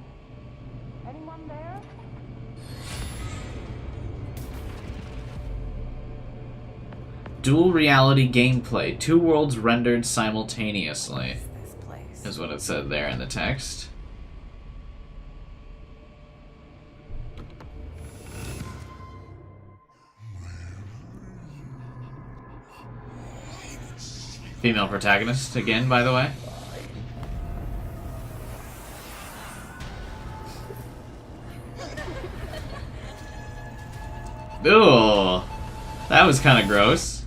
Anyone there? Dual reality gameplay. 2 worlds rendered simultaneously. Is what it said there in the text. Female protagonist again, by the way. Ooh, that was kind of gross.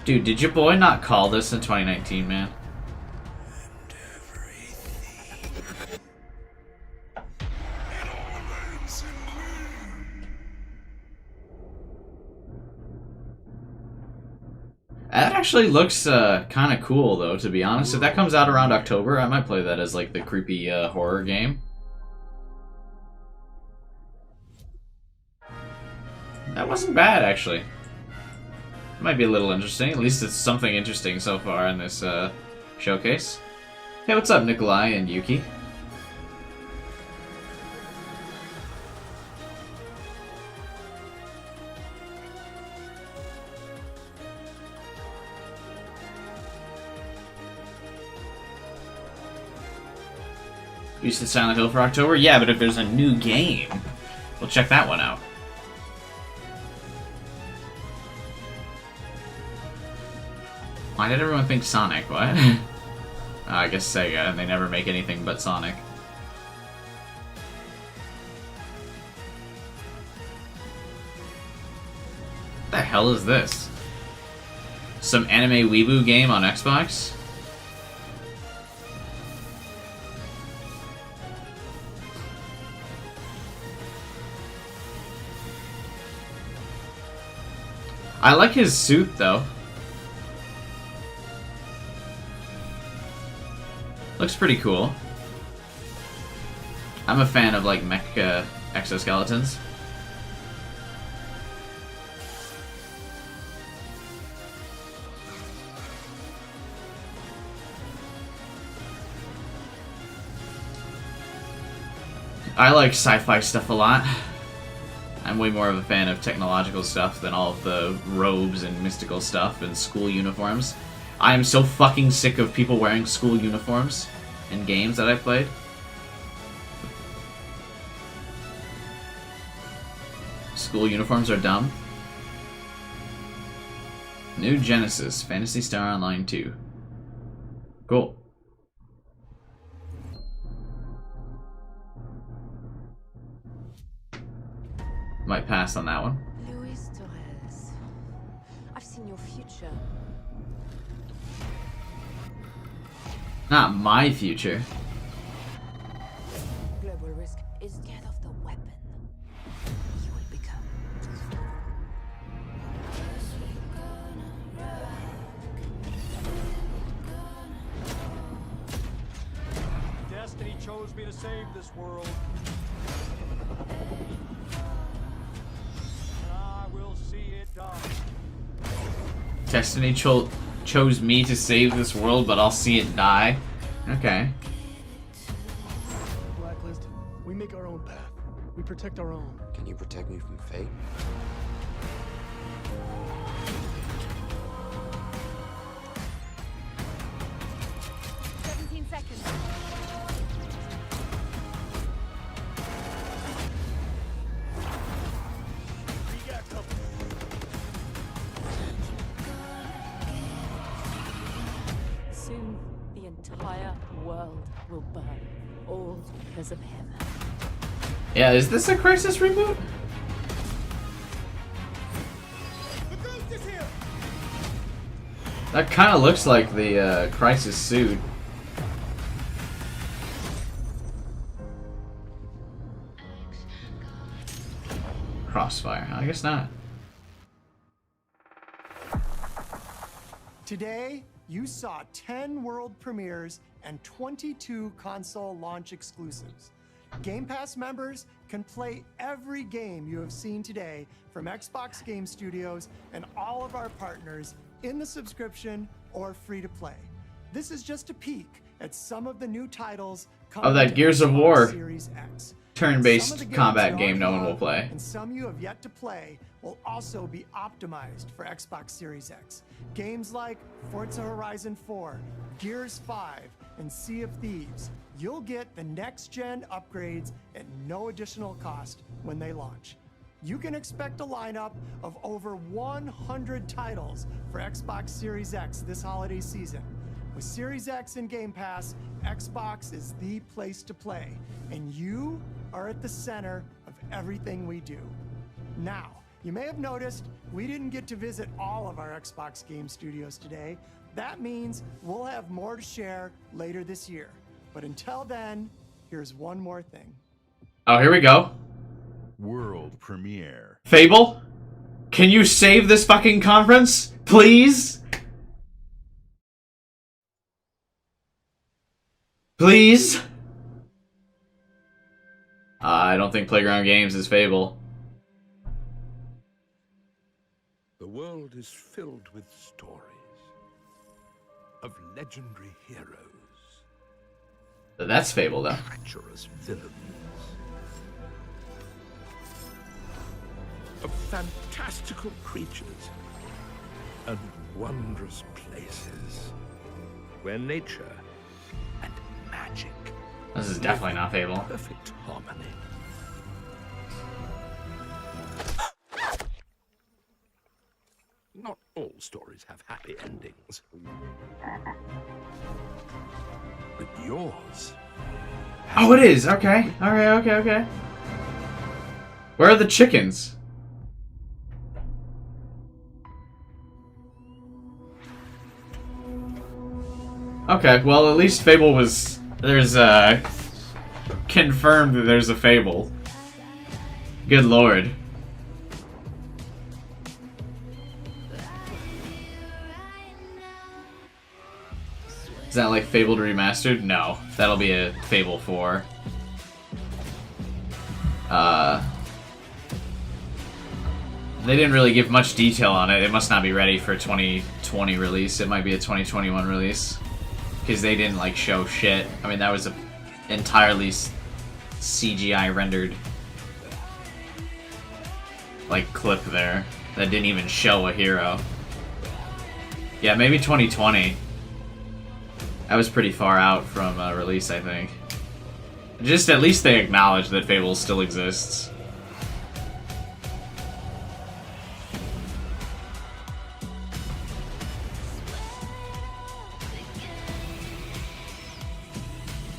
Dude, did your boy not call this in 2019, man? That actually looks kind of cool, though, to be honest. If that comes out around October, I might play that as, like, the creepy horror game. That wasn't bad, actually. Might be a little interesting. At least it's something interesting so far in this showcase. Hey, what's up, Nikolai and Yuki? You said Silent Hill for October? Yeah, but if there's a new game, we'll check that one out. Why did everyone think Sonic? What? I guess Sega, and they never make anything but Sonic. What the hell is this? Some anime weeboo game on Xbox? I like his suit, though. Looks pretty cool. I'm a fan of, like, mecha exoskeletons. I like sci-fi stuff a lot. I'm way more of a fan of technological stuff than all of the robes and mystical stuff and school uniforms. I am so fucking sick of people wearing school uniforms in games that I've played. School uniforms are dumb. New Genesis, Phantasy Star Online 2. Cool. Might pass on that one. Luis Torres. I've seen your future. Not my future. Global risk is scared of the weapon. You will become. Destiny chose me to save this world. I will see it done. Destiny chose me to save this world, but I'll see it die. Okay. Blacklist, we make our own path. We protect our own. Can you protect me from fate? Soon, the entire world will burn, all because of him. Yeah, is this a Crisis reboot? That kind of looks like the Crisis suit. Crossfire. I guess not. Today, you saw 10 world premieres and 22 console launch exclusives. Game Pass members can play every game you have seen today from Xbox Game Studios and all of our partners in the subscription or free to play. This is just a peek at some of the new titles coming Oh, that to Gears of Xbox War Series X. turn-based Some of the games combat you game no one already will play. love and some you have yet to play will also be optimized for Xbox Series X. Games like Forza Horizon 4, Gears 5, and Sea of Thieves. You'll get the next-gen upgrades at no additional cost when they launch. You can expect a lineup of over 100 titles for Xbox Series X this holiday season. With Series X and Game Pass, Xbox is the place to play, and you are at the center of everything we do. Now, you may have noticed we didn't get to visit all of our Xbox Game Studios today. That means we'll have more to share later this year. But until then, here's one more thing. Oh, here we go. World premiere. Fable? Can you save this fucking conference? Please? Please? I don't think Playground Games is Fable. The world is filled with stories of legendary heroes. That's Fable, though. Treacherous villains. Of fantastical creatures and wondrous places where nature and magic This is definitely not live in Fable. perfect harmony. Not all stories have happy endings. But yours. Oh, it is. Okay. Okay. Where are the chickens? Okay, well, at least Fable was... There's, confirmed that there's a Fable. Good lord. Is that like Fable Remastered? No. That'll be a Fable 4. They didn't really give much detail on it. It must not be ready for 2020 release. It might be a 2021 release. Because they didn't like show shit. I mean, that was a entirely CGI rendered like clip there that didn't even show a hero. Yeah, maybe 2020. That was pretty far out from release, I think. Just at least they acknowledge that Fable still exists.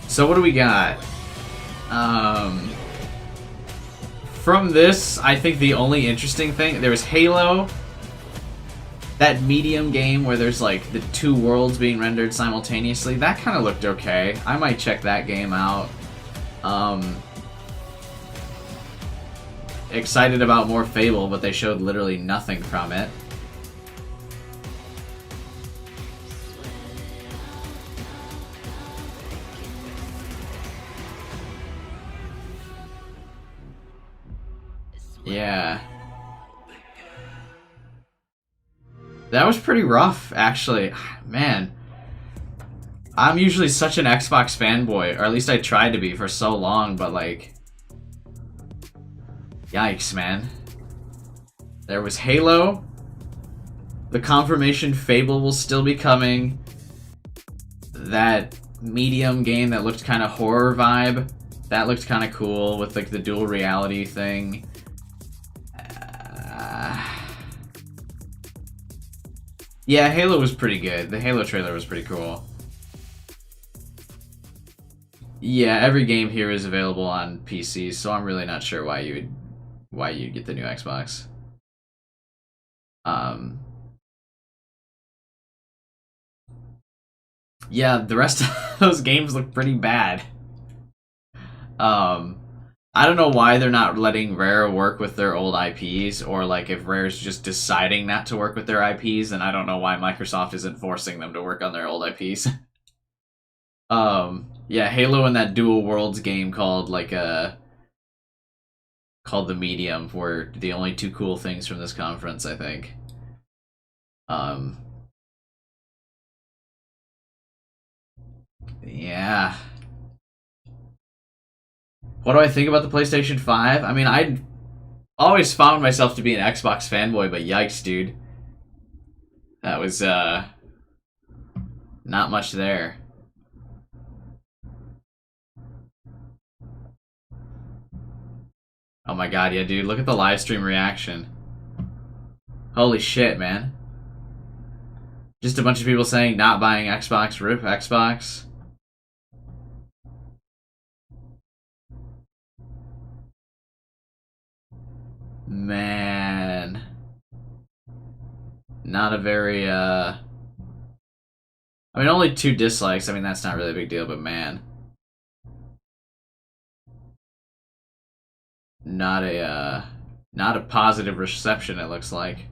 So what do we got? From this, I think the only interesting thing, there was Halo, that medium game where there's like the two worlds being rendered simultaneously. That kind of looked okay. I might check that game out. Excited about more Fable, but they showed literally nothing from it. Yeah. That was pretty rough, actually. Man. I'm usually such an Xbox fanboy, or at least I tried to be for so long, but like... Yikes, man. There was Halo. The confirmation Fable will still be coming. That Medium game that looked kind of horror vibe. That looked kind of cool with like the dual reality thing. Yeah, Halo was pretty good. The Halo trailer was pretty cool. Yeah, every game here is available on PC, so I'm really not sure why you'd get the new Xbox. Yeah, the rest of those games look pretty bad. I don't know why they're not letting Rare work with their old IPs, or like if Rare's just deciding not to work with their IPs, then I don't know why Microsoft isn't forcing them to work on their old IPs. Yeah, Halo and that Dual Worlds game called The Medium were the only two cool things from this conference, I think. Yeah. What do I think about the PlayStation 5? I mean, I always found myself to be an Xbox fanboy, but yikes, dude. That was, not much there. Oh my god, yeah, dude, look at the live stream reaction. Holy shit, man. Just a bunch of people saying not buying Xbox, rip Xbox. Man. Not a very, I mean, only 2 dislikes. I mean, that's not really a big deal, but man. Not a positive reception, it looks like.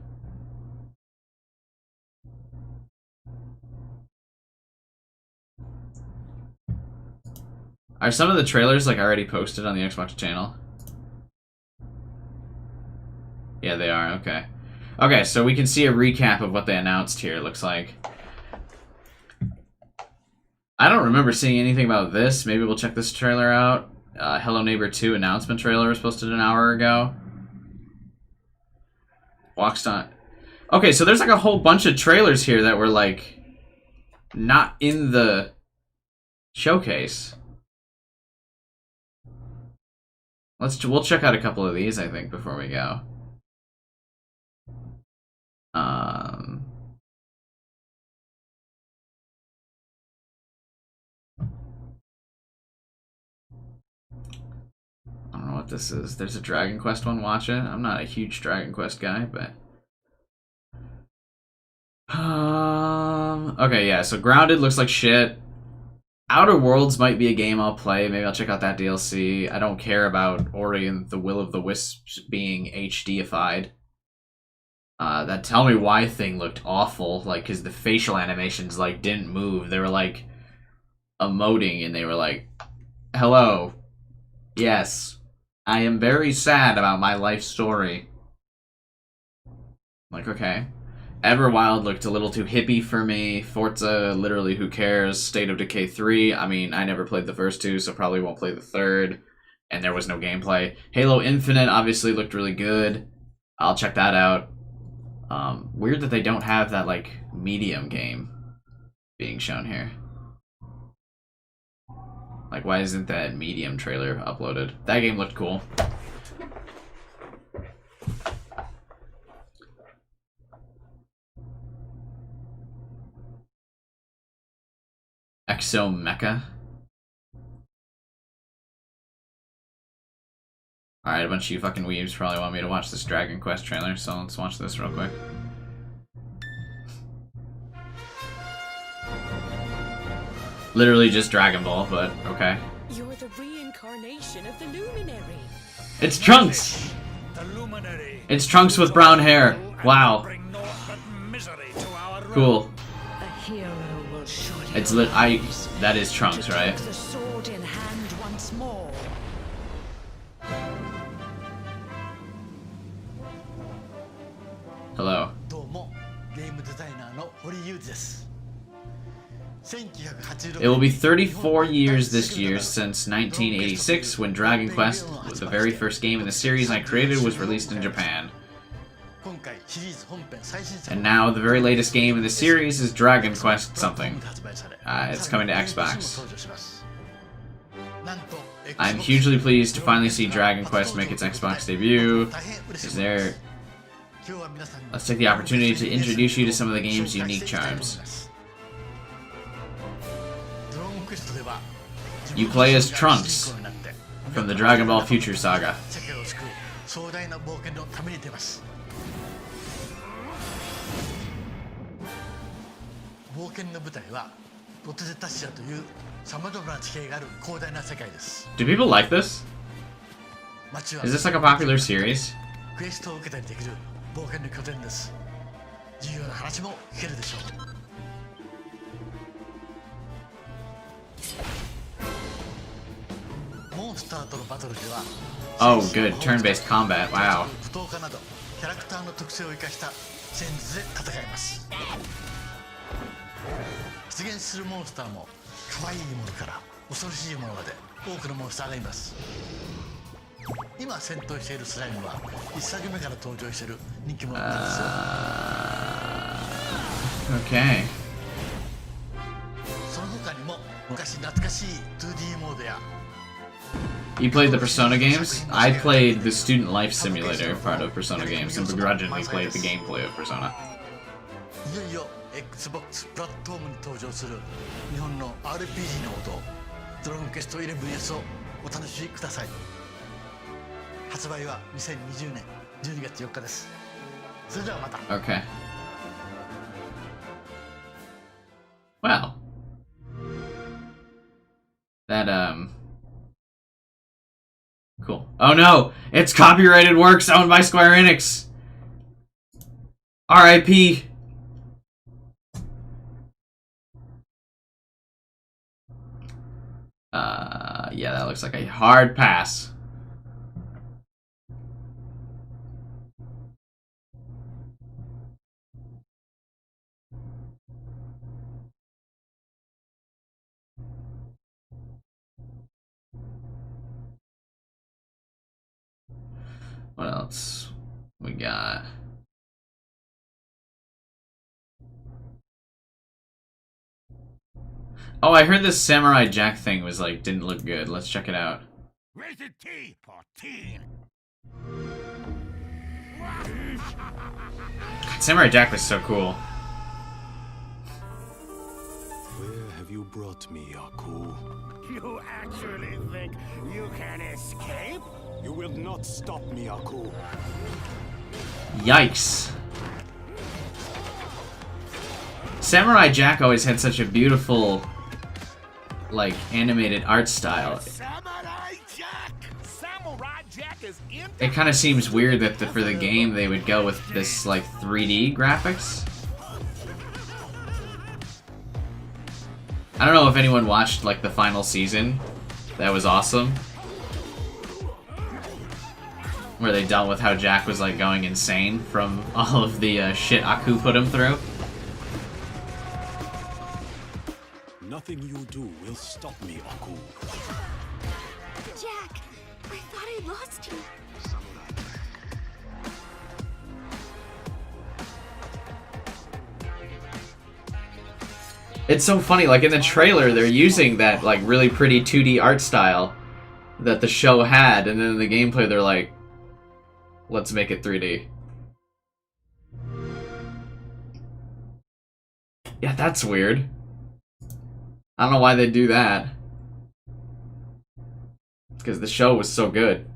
Are some of the trailers, like, already posted on the Xbox channel? Yeah, they are, okay. Okay, so we can see a recap of what they announced here, it looks like. I don't remember seeing anything about this. Maybe we'll check this trailer out. Hello Neighbor 2 announcement trailer was posted an hour ago. Walkstone. Okay, so there's like a whole bunch of trailers here that were like not in the showcase. We'll check out a couple of these, I think, before we go. I don't know what this is. There's a Dragon Quest one, watch it. I'm not a huge Dragon Quest guy, but... Okay, yeah, so Grounded looks like shit. Outer Worlds might be a game I'll play. Maybe I'll check out that DLC. I don't care about Ori and the Will of the Wisps being HD-ified. That Tell Me Why thing looked awful, like, because the facial animations, like, didn't move. They were, like, emoting, and they were like, hello. Yes. I am very sad about my life story. Like, okay. Everwild looked a little too hippie for me. Forza, literally, who cares? State of Decay 3, I mean, I never played the first 2, so probably won't play the third. And there was no gameplay. Halo Infinite obviously looked really good. I'll check that out. Weird that they don't have that, like, Medium game being shown here. Like, why isn't that Medium trailer uploaded? That game looked cool. Exo Mecha. Alright, a bunch of you fucking weebs probably want me to watch this Dragon Quest trailer, so let's watch this real quick. Literally just Dragon Ball, but okay. You're the reincarnation of the Luminary. It's Trunks! It's Trunks with brown hair. Wow. Cool. It's that is Trunks, right? The sword in hand once more. Hello. It will be 34 years this year since 1986, when Dragon Quest, the very first game in the series I created, was released in Japan. And now the very latest game in the series is Dragon Quest something. It's coming to Xbox. I'm hugely pleased to finally see Dragon Quest make its Xbox debut. Let's take the opportunity to introduce you to some of the game's unique charms. You play as Trunks from the Dragon Ball Future Saga. Do people like this? Is this like a popular series? Oh, good. Turn-based combat. Wow. Okay. You played the Persona games? I played the Student Life Simulator part of Persona games and begrudgingly played the gameplay of Persona. Xbox プラットフォームに登場する日本の RPG の王道ドラゴンクエスト 11S をお楽しみください。発売は2020年12月4日です。それではまた。Okay. Well. That Cool. Oh no! It's copyrighted works owned by Square Enix! R.I.P. Yeah, that looks like a hard pass. What else we got? Oh, I heard this Samurai Jack thing was like, didn't look good. Let's check it out. Rated T for teen. Samurai Jack was so cool. Where have you brought me, Aku? You actually think you can escape? You will not stop me, Aku. Yikes. Samurai Jack always had such a beautiful, like, animated art style. It kind of seems weird that for the game they would go with this, like, 3D graphics. I don't know if anyone watched, like, the final season. That was awesome. Where they dealt with how Jack was, like, going insane from all of the shit Aku put him through. Nothing you do will stop me, Aku. Jack, I thought I lost you. It's so funny, like in the trailer they're using that like really pretty 2D art style that the show had, and then in the gameplay they're like, let's make it 3D. Yeah, that's weird. I don't know why they do that. Because the show was so good.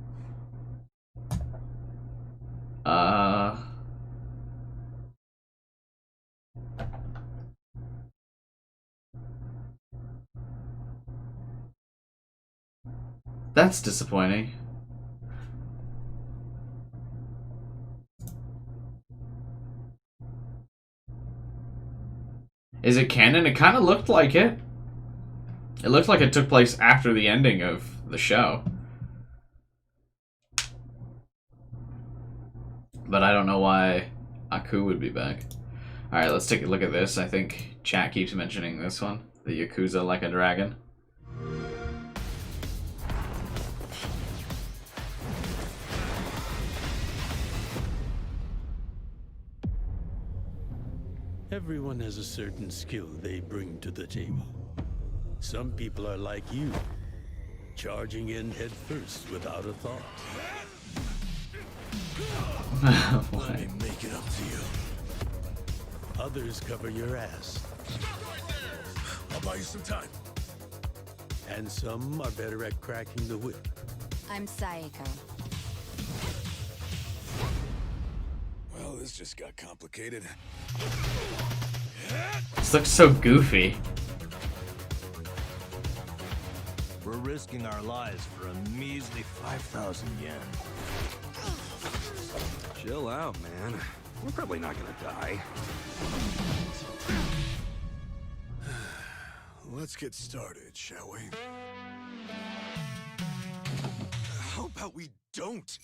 That's disappointing. Is it canon? It kind of looked like it. It looked like it took place after the ending of the show. But I don't know why Aku would be back. Alright, let's take a look at this. I think chat keeps mentioning this one. The Yakuza Like a Dragon. Everyone has a certain skill they bring to the table. Some people are like you, charging in head first without a thought. Let me make it up to you. Others cover your ass. I'll buy you some time. And some are better at cracking the whip. I'm Saeko. Well, this just got complicated. This looks so goofy. We're risking our lives for a measly 5,000 yen. Chill out, man. We're probably not gonna die. Let's get started, shall we? How about we don't?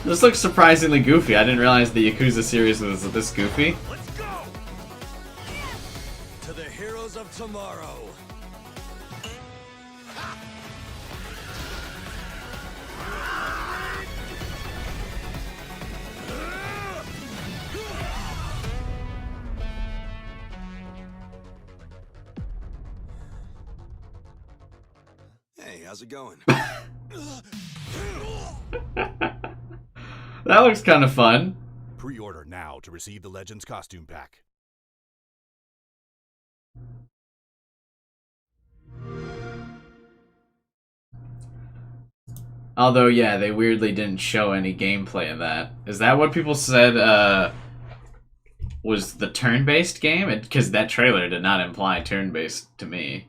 This looks surprisingly goofy. I didn't realize the Yakuza series was this goofy. Let's go! To the heroes of tomorrow. Hey, how's it going? That looks kind of fun. Pre-order now to receive the Legends costume pack. Although, yeah, they weirdly didn't show any gameplay of that. Is that what people said was the turn-based game? Because that trailer did not imply turn-based to me.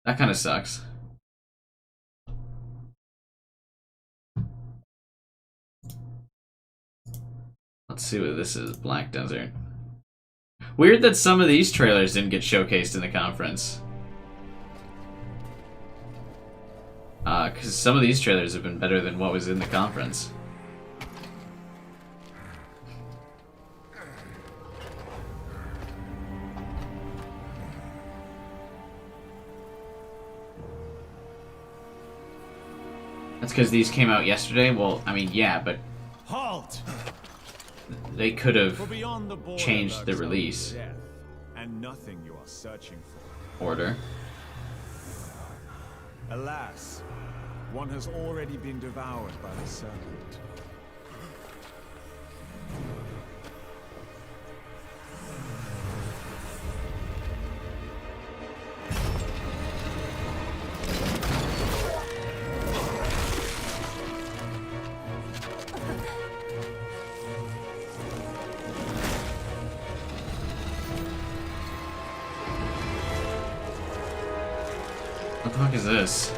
That kind of sucks. Let's see what this is. Black Desert. Weird that some of these trailers didn't get showcased in the conference. Because some of these trailers have been better than what was in the conference. That's because these came out yesterday? Well, I mean, yeah, but... Halt! They could have For beyond the border changed the lurks release death, and nothing you are searching for. order. Alas, one has already been devoured by the serpent. What the fuck is this?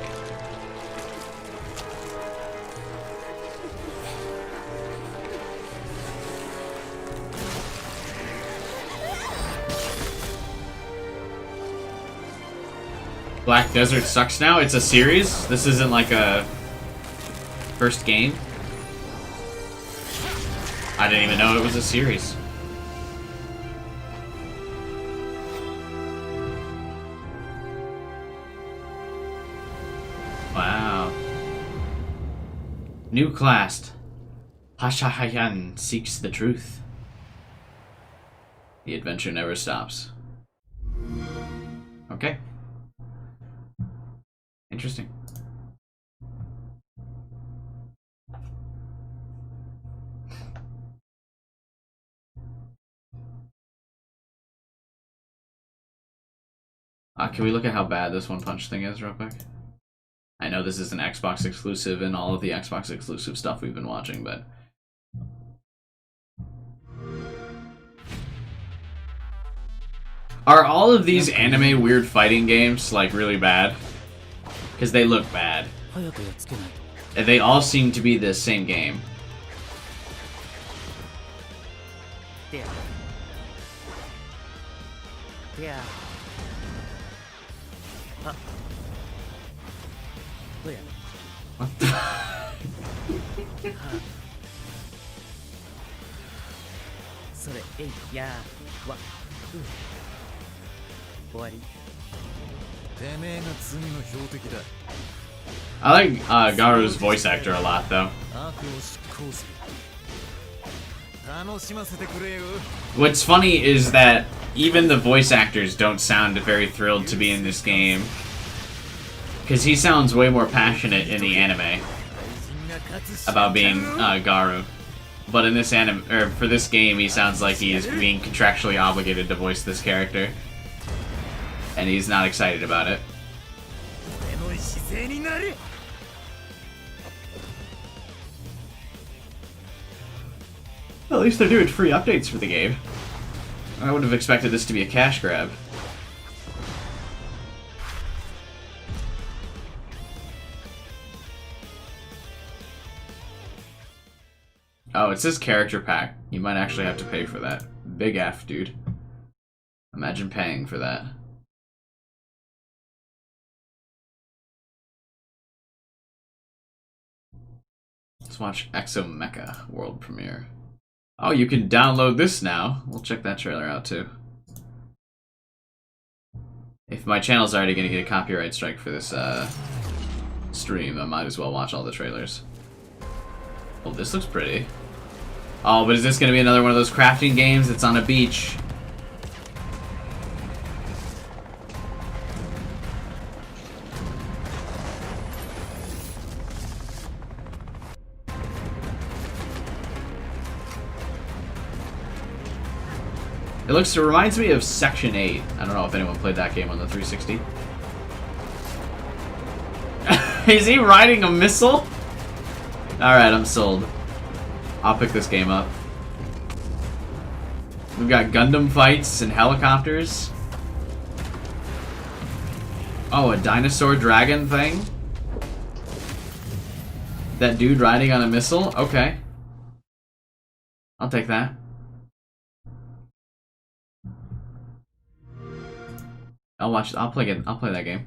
Black Desert sucks now? It's a series? This isn't like a first game? I didn't even know it was a series. Wow. New class. Hashahayan seeks the truth. The adventure never stops. Okay. Interesting. Can we look at how bad this One Punch thing is real quick? I know this is an Xbox exclusive and all of the Xbox exclusive stuff we've been watching, but... Are all of these anime weird fighting games, like, really bad? Because they look bad. And they all seem to be the same game. Yeah. What the? I like Garu's voice actor a lot, though. What's funny is that even the voice actors don't sound very thrilled to be in this game. Because he sounds way more passionate in the anime about being Garu. But in this anime, or for this game, he sounds like he is being contractually obligated to voice this character. And he's not excited about it. Well, at least they're doing free updates for the game. I would have expected this to be a cash grab. Oh, it says character pack. You might actually have to pay for that. Big F, dude. Imagine paying for that. Let's watch Exomecha world premiere. Oh, you can download this now. We'll check that trailer out too. If my channel's already gonna get a copyright strike for this stream, I might as well watch all the trailers. Oh, this looks pretty. Oh, but is this gonna be another one of those crafting games that's on a beach? It reminds me of Section 8. I don't know if anyone played that game on the 360. Is he riding a missile? Alright, I'm sold. I'll pick this game up. We've got Gundam fights and helicopters. Oh, a dinosaur dragon thing? That dude riding on a missile? Okay. I'll take that. I'll play that game.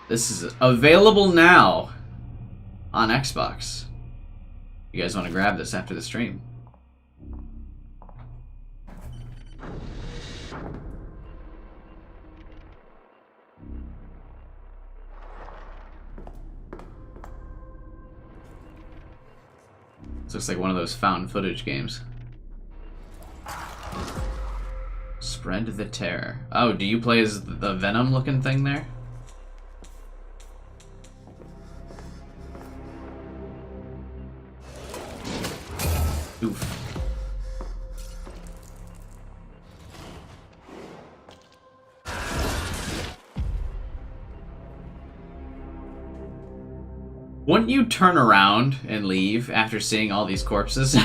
This is available now on Xbox. You guys want to grab this after the stream? This looks like one of those found footage games. Spread the terror. Oh, do you play as the Venom looking thing there? Oof. Wouldn't you turn around and leave after seeing all these corpses?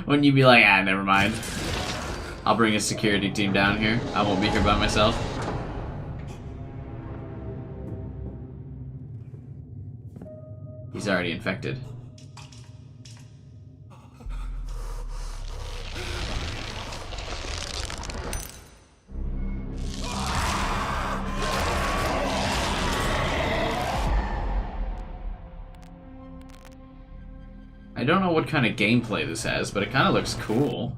Wouldn't you be like, ah, never mind. I'll bring a security team down here. I won't be here by myself. He's already infected. I don't know what kind of gameplay this has, but it kind of looks cool.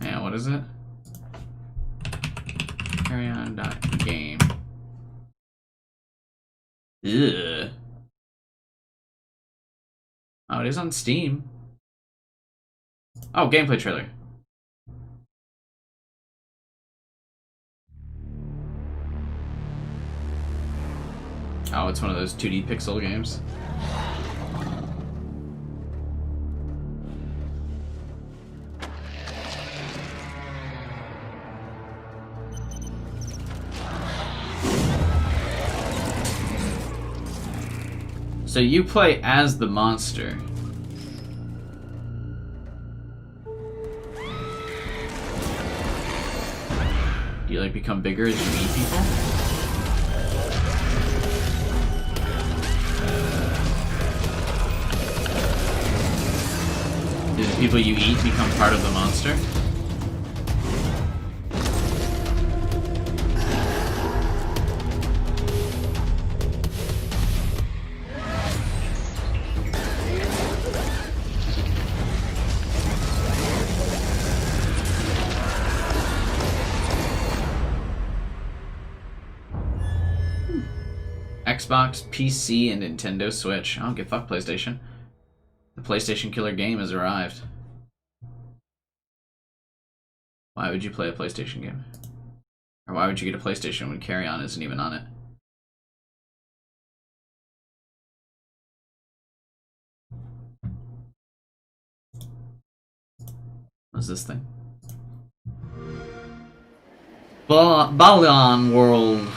Yeah, what is it? Carry on .game. Ugh. Oh, it is on Steam. Oh, gameplay trailer. Oh, it's one of those 2D pixel games. So you play as the monster. Do you like become bigger as you eat people? Do the people you eat become part of the monster? Xbox, PC, and Nintendo Switch. I don't give a fuck, PlayStation. The PlayStation Killer game has arrived. Why would you play a PlayStation game? Or why would you get a PlayStation when Carry On isn't even on it? What's this thing? Balon World.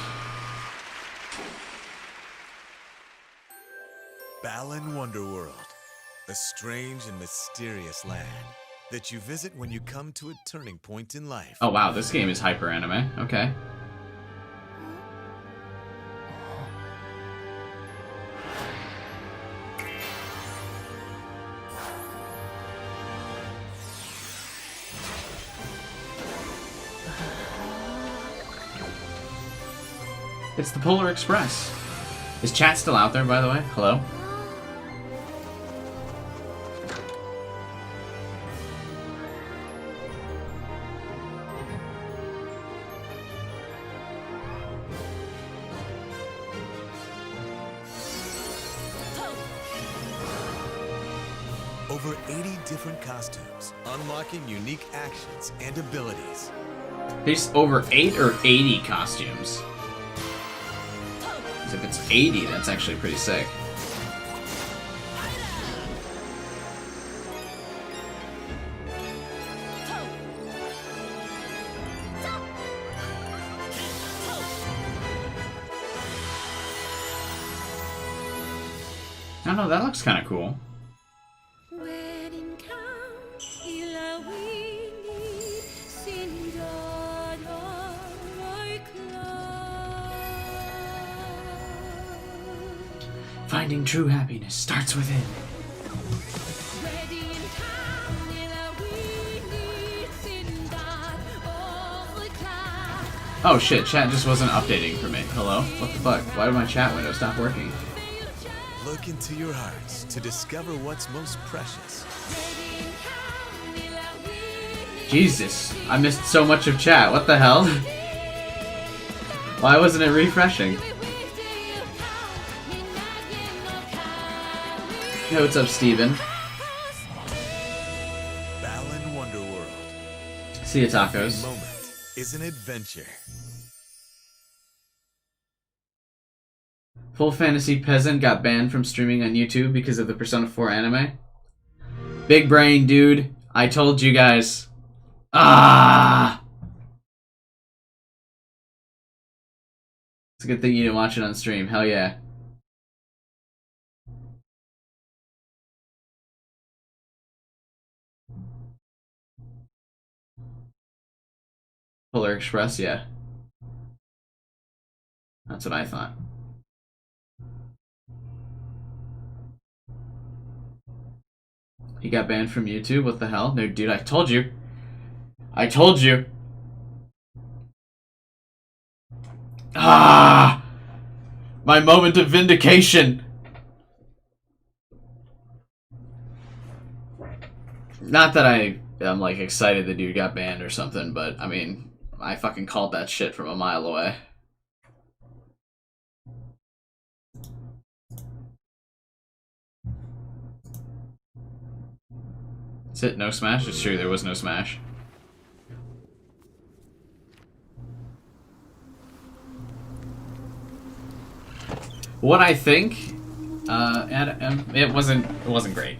Balan Wonderworld, a strange and mysterious land that you visit when you come to a turning point in life. Oh wow, this game is hyper anime. Okay. It's the Polar Express. Is chat still out there, by the way? Hello? Over 80 different costumes, unlocking unique actions and abilities. There's over 8 or 80 costumes. If it's 80, that's actually pretty sick. I don't know, that looks kind of cool. Finding true happiness starts within. Oh shit, chat just wasn't updating for me. Hello? What the fuck? Why did my chat window stop working? Look into your hearts to discover what's most precious. Jesus, I missed so much of chat. What the hell? Why wasn't it refreshing? Hey, what's up, Steven? Balan Wonderworld. See ya, tacos. Every moment is an adventure. Full Fantasy Peasant got banned from streaming on YouTube because of the Persona 4 anime. Big brain, dude. I told you guys. Ah! It's a good thing you didn't watch it on stream. Hell yeah. Polar Express, yeah. That's what I thought. He got banned from YouTube? What the hell? No, dude, I told you. I told you. Ah! My moment of vindication. Not that I'm like excited the dude got banned or something, but I mean, I fucking called that shit from a mile away. That's it, no Smash? It's true, there was no Smash. What I think, it wasn't great.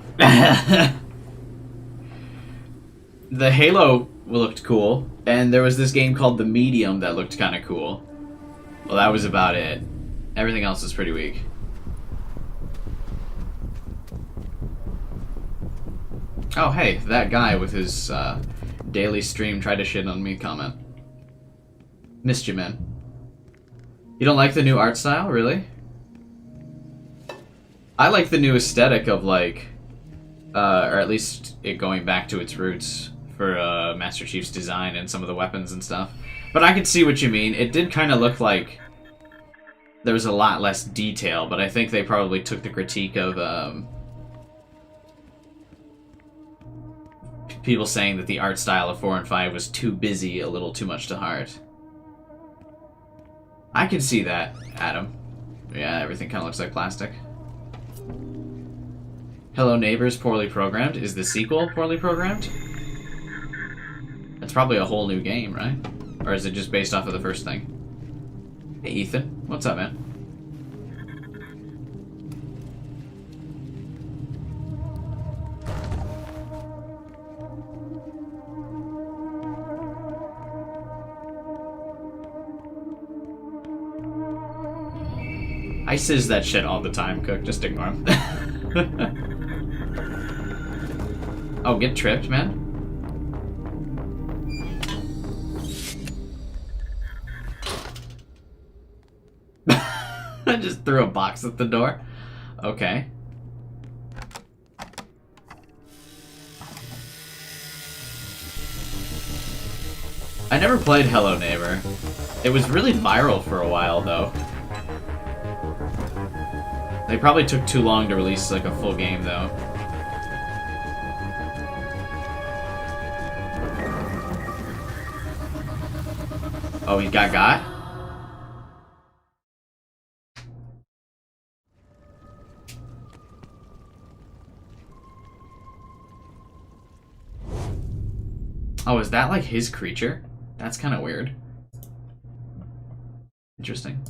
The Halo looked cool, and there was this game called The Medium that looked kind of cool. Well, that was about it. Everything else is pretty weak. Oh, hey, that guy with his daily stream tried to shit on me comment. Missed you, man. You don't like the new art style, really? I like the new aesthetic of, like, or at least it going back to its roots for Master Chief's design and some of the weapons and stuff. But I can see what you mean. It did kind of look like there was a lot less detail, but I think they probably took the critique of people saying that the art style of 4 and 5 was too busy, a little too much to heart. I can see that, Adam. Yeah, everything kind of looks like plastic. Hello Neighbors Poorly Programmed. Is the sequel poorly programmed? It's probably a whole new game, right? Or is it just based off of the first thing? Hey Ethan, what's up, man? I sizz that shit all the time, Cook. Just ignore him. Oh, get tripped, man. I just threw a box at the door. Okay. I never played Hello Neighbor. It was really viral for a while, though. They probably took too long to release like a full game, though. Oh, he got? Oh, is that like his creature? That's kind of weird. Interesting.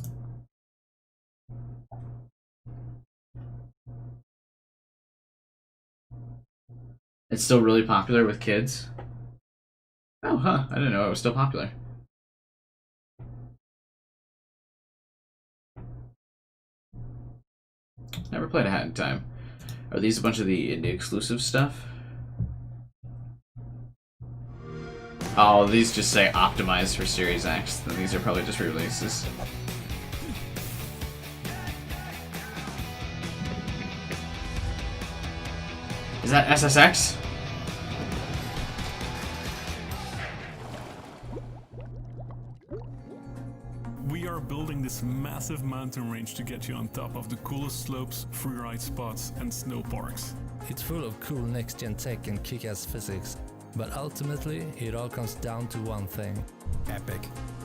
It's still really popular with kids. Oh, huh. I didn't know it was still popular. Never played a Hat in Time. Are these a bunch of the indie exclusive stuff? Oh, these just say optimized for Series X. Then these are probably just re-releases. Is that SSX? We are building this massive mountain range to get you on top of the coolest slopes, freeride spots, and snow parks. It's full of cool next-gen tech and kick-ass physics, but ultimately it all comes down to one thing. Epic.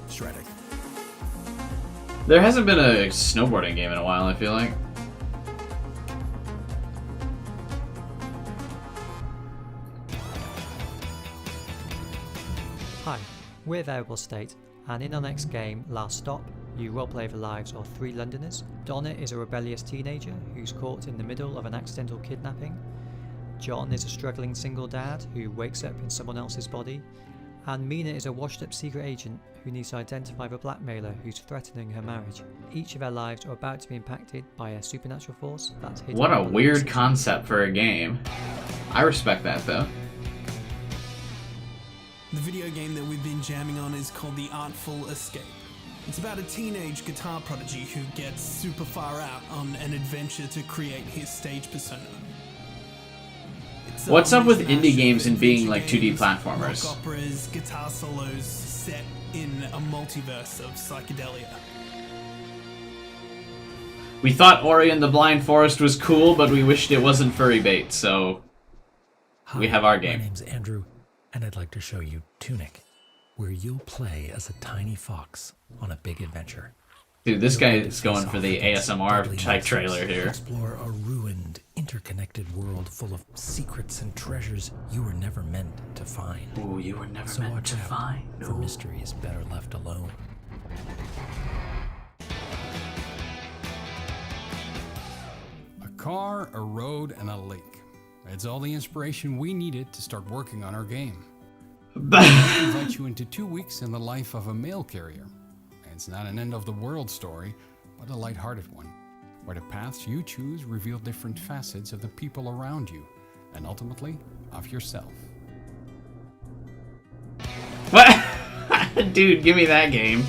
Shredding. There hasn't been a snowboarding game in a while, I feel like. Hi, we're Variable State, and in our next game, Last Stop, you roleplay the lives of 3 Londoners. Donna is a rebellious teenager who's caught in the middle of an accidental kidnapping. John is a struggling single dad who wakes up in someone else's body. And Mina is a washed-up secret agent who needs to identify the blackmailer who's threatening her marriage. Each of their lives are about to be impacted by a supernatural force that's hidden. What a weird concept for a game. I respect that, though. The video game that we've been jamming on is called The Artful Escape. It's about a teenage guitar prodigy who gets super far out on an adventure to create his stage persona. What's up with indie games and being like 2D platformers? Rock operas, guitar solos set in a multiverse of psychedelia. We thought Ori and the Blind Forest was cool, but we wished it wasn't furry bait, so we have our game. My name's Andrew, and I'd like to show you Tunic, where you'll play as a tiny fox on a big adventure. Dude, this guy is going for the ASMR type trailer here. Explore a ruined, interconnected world full of secrets and treasures you were never meant to find. Ooh, you were never so meant to find. For mystery is better left alone. A car, a road, and a lake. It's all the inspiration we needed to start working on our game. I invite you into 2 weeks in the life of a mail carrier. It's not an end-of-the-world story, but a lighthearted one, where the paths you choose reveal different facets of the people around you, and ultimately, of yourself. What? Dude, give me that game.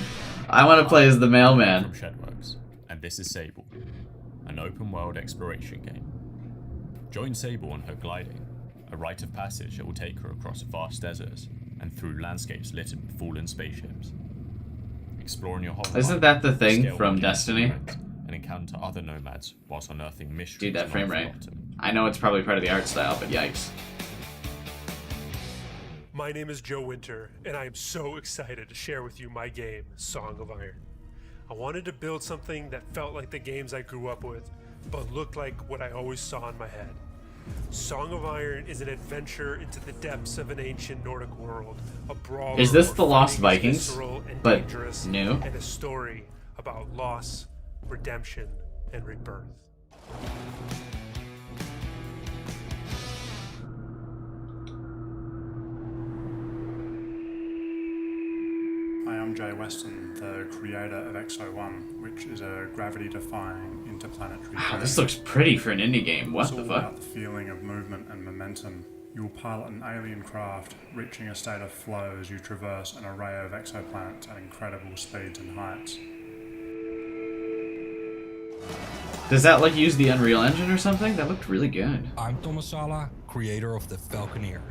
I want to play as the mailman. From Shedworks, and this is Sable, an open-world exploration game. Join Sable on her gliding, a rite of passage that will take her across vast deserts and through landscapes littered with fallen spaceships. Explore in your whole Isn't life, that the thing scale from with Destiny? and encounter other nomads whilst unearthing mysteries. Dude, that long frame rate. forgotten. I know it's probably part of the art style, but yikes. My name is Joe Winter, and I am so excited to share with you my game, Song of Iron. I wanted to build something that felt like the games I grew up with, but looked like what I always saw in my head. Song of Iron is an adventure into the depths of an ancient Nordic world. A brawler. Is this the Lost fighting is Vikings, visceral and but dangerous, new? And a story about loss, redemption, and rebirth. Hi, I'm Jay Weston, the creator of XO1, which is a gravity-defying interplanetary Wow, game. this looks pretty for an indie game. What It's the all fuck? about the feeling of movement and momentum. You'll pilot an alien craft, reaching a state of flow as you traverse an array of exoplanets at incredible speeds and heights. Does that like use the Unreal Engine or something? That looked really good. I'm Thomas Sala, creator of The Falconeer,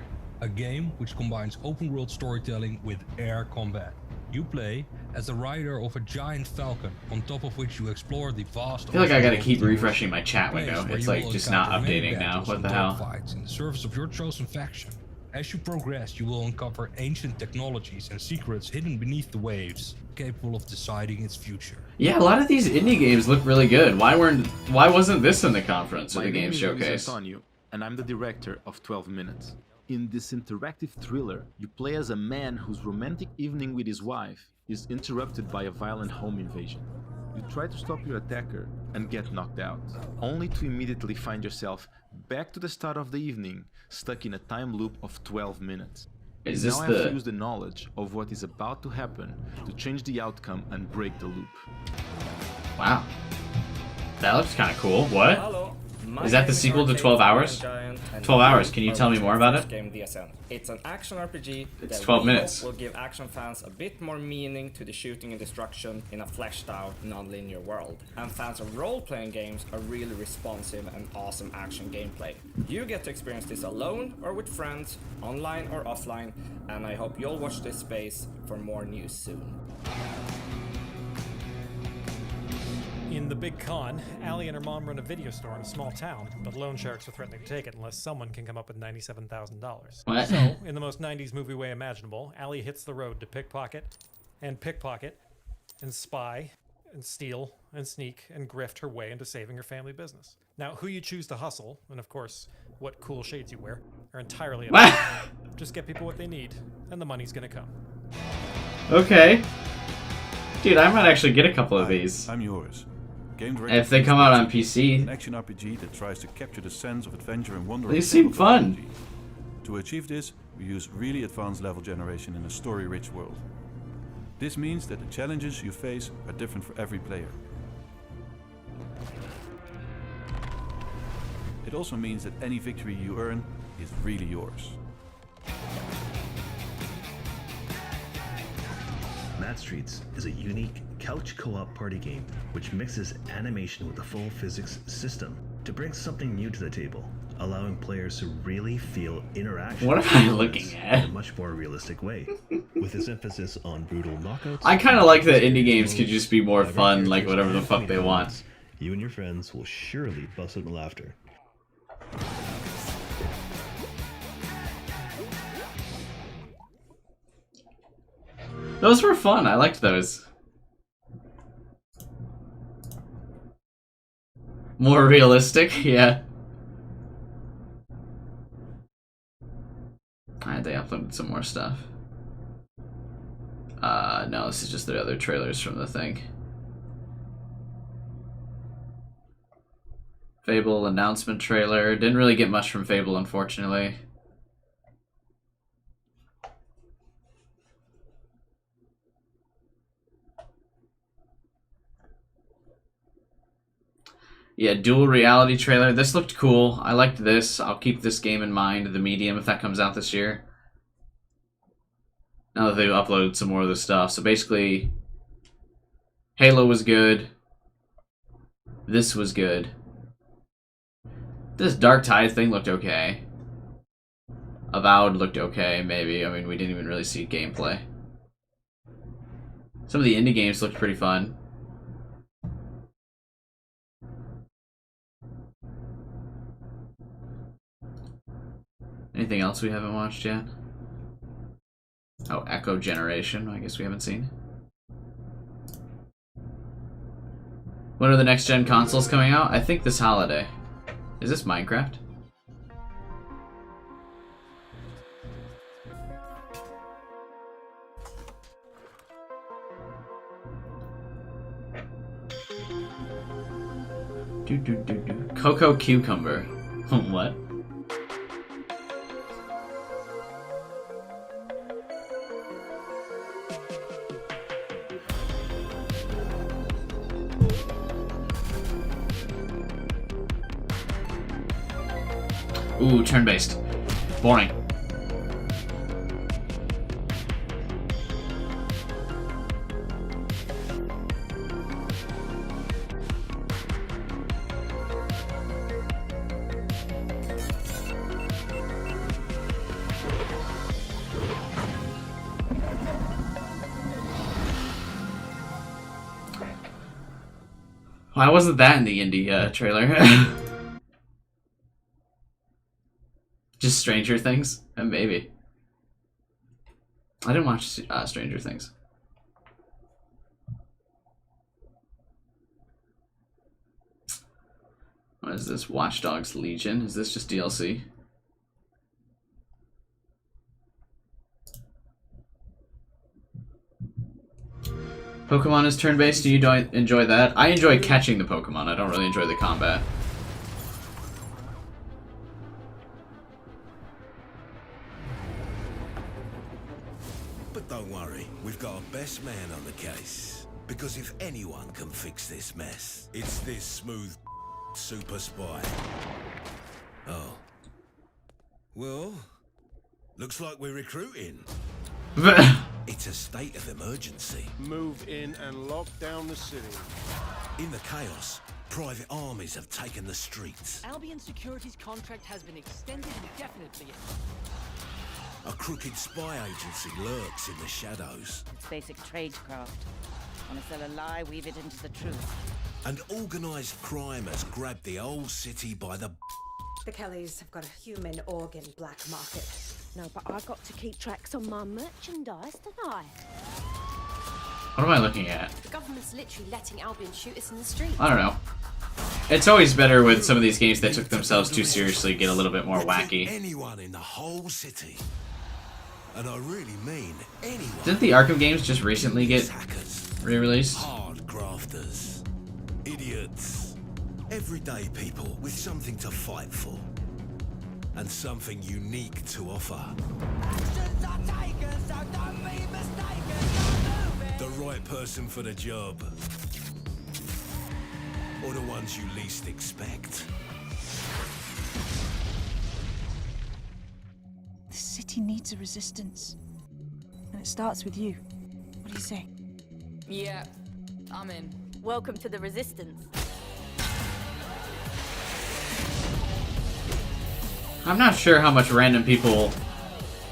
a game which combines open-world storytelling with air combat. You play as the rider of a giant falcon, on top of which you explore the vast. I feel like I gotta keep refreshing my chat window. It's like just not updating now. What the hell? Fights in the service of your chosen faction. As you progress, you will uncover ancient technologies and secrets hidden beneath the waves, capable of deciding its future. Yeah, a lot of these indie games look really good. Why wasn't this in the conference or the game showcase? My name is Antonio, and I'm the director of 12 Minutes. In this interactive thriller, you play as a man whose romantic evening with his wife is interrupted by a violent home invasion. You try to stop your attacker and get knocked out, only to immediately find yourself back to the start of the evening, stuck in a time loop of 12 minutes. You now have to use the knowledge of what is about to happen to change the outcome and break the loop. Wow. That looks kind of cool. What? Hello. Is that the sequel to 12 Hours? 12 Hours. Can you tell me more about it? Game The Ascent. It's an action RPG It's that 12 minutes. will give action fans a bit more meaning to the shooting and destruction in a fleshed out, non-linear world. And fans of role-playing games are really responsive and awesome action gameplay. You get to experience this alone or with friends, online or offline, and I hope you'll watch this space for more news soon. In the big con, Allie and her mom run a video store in a small town, but loan sharks are threatening to take it unless someone can come up with $97,000. What? So, in the most 90s movie way imaginable, Allie hits the road to pickpocket, and spy, and steal, and sneak, and grift her way into saving her family business. Now, who you choose to hustle, and of course, what cool shades you wear, are entirely up to you. Just get people what they need, and the money's gonna come. Okay. Dude, I might actually get a couple of these. I'm yours. If they come out on PC. An action RPG that tries to capture the sense of adventure and wonder. They seem fun. To achieve this, we use really advanced level generation in a story-rich world. This means that the challenges you face are different for every player. It also means that any victory you earn is really yours. Mad Streets is a unique couch co-op party game which mixes animation with a full physics system to bring something new to the table, allowing players to really feel interaction. What am I looking at? In a much more realistic way, with its emphasis on brutal knockouts. I kind of like that indie games could just be more fun, like whatever the fuck they want. You and your friends will surely bust out in laughter. Those were fun. I liked those. More realistic, yeah. Alright, they uploaded some more stuff. No, this is just the other trailers from the thing. Fable announcement trailer. Didn't really get much from Fable, unfortunately. Yeah, dual reality trailer. This looked cool. I liked this. I'll keep this game in mind, the Medium, if that comes out this year. Now that they've uploaded some more of the stuff. So basically, Halo was good. This was good. This Dark Tide thing looked okay. Avowed looked okay, maybe. I mean, we didn't even really see gameplay. Some of the indie games looked pretty fun. Anything else we haven't watched yet? Oh, Echo Generation, I guess we haven't seen. When are the next gen consoles coming out? I think this holiday. Is this Minecraft? Cocoa cucumber. What? Ooh, turn-based. Boring. Why wasn't that in the indie trailer? Just Stranger Things? Maybe. I didn't watch Stranger Things. What is this? Watch Dogs Legion? Is this just DLC? Pokemon is turn-based. Do you enjoy that? I enjoy catching the Pokemon. I don't really enjoy the combat. But don't worry, we've got our best man on the case. Because if anyone can fix this mess, it's this smooth super spy. Oh. Well, looks like we're recruiting. It's a state of emergency. Move in and lock down the city. In the chaos, private armies have taken the streets. Albion Security's contract has been extended indefinitely. A crooked spy agency lurks in the shadows. It's basic tradecraft. Want to sell a lie, weave it into the truth. And organized crime has grabbed the old city by the... The Kellys have got a human organ black market. No, but I've got to keep tracks on my merchandise, don't I? What am I looking at? The government's literally letting Albion shoot us in the street. I don't know. It's always better with some of these games that took themselves too seriously, get a little bit more wacky. Anyone in the whole city. And I really mean anyone. Didn't the Arkham games just recently get re-released? Hard grafters. Idiots. Everyday people with something to fight for. And something unique to offer. The right person for the job. Or the ones you least expect. The city needs a resistance. And it starts with you. What do you say? Yeah, I'm in. Welcome to the resistance. I'm not sure how much random people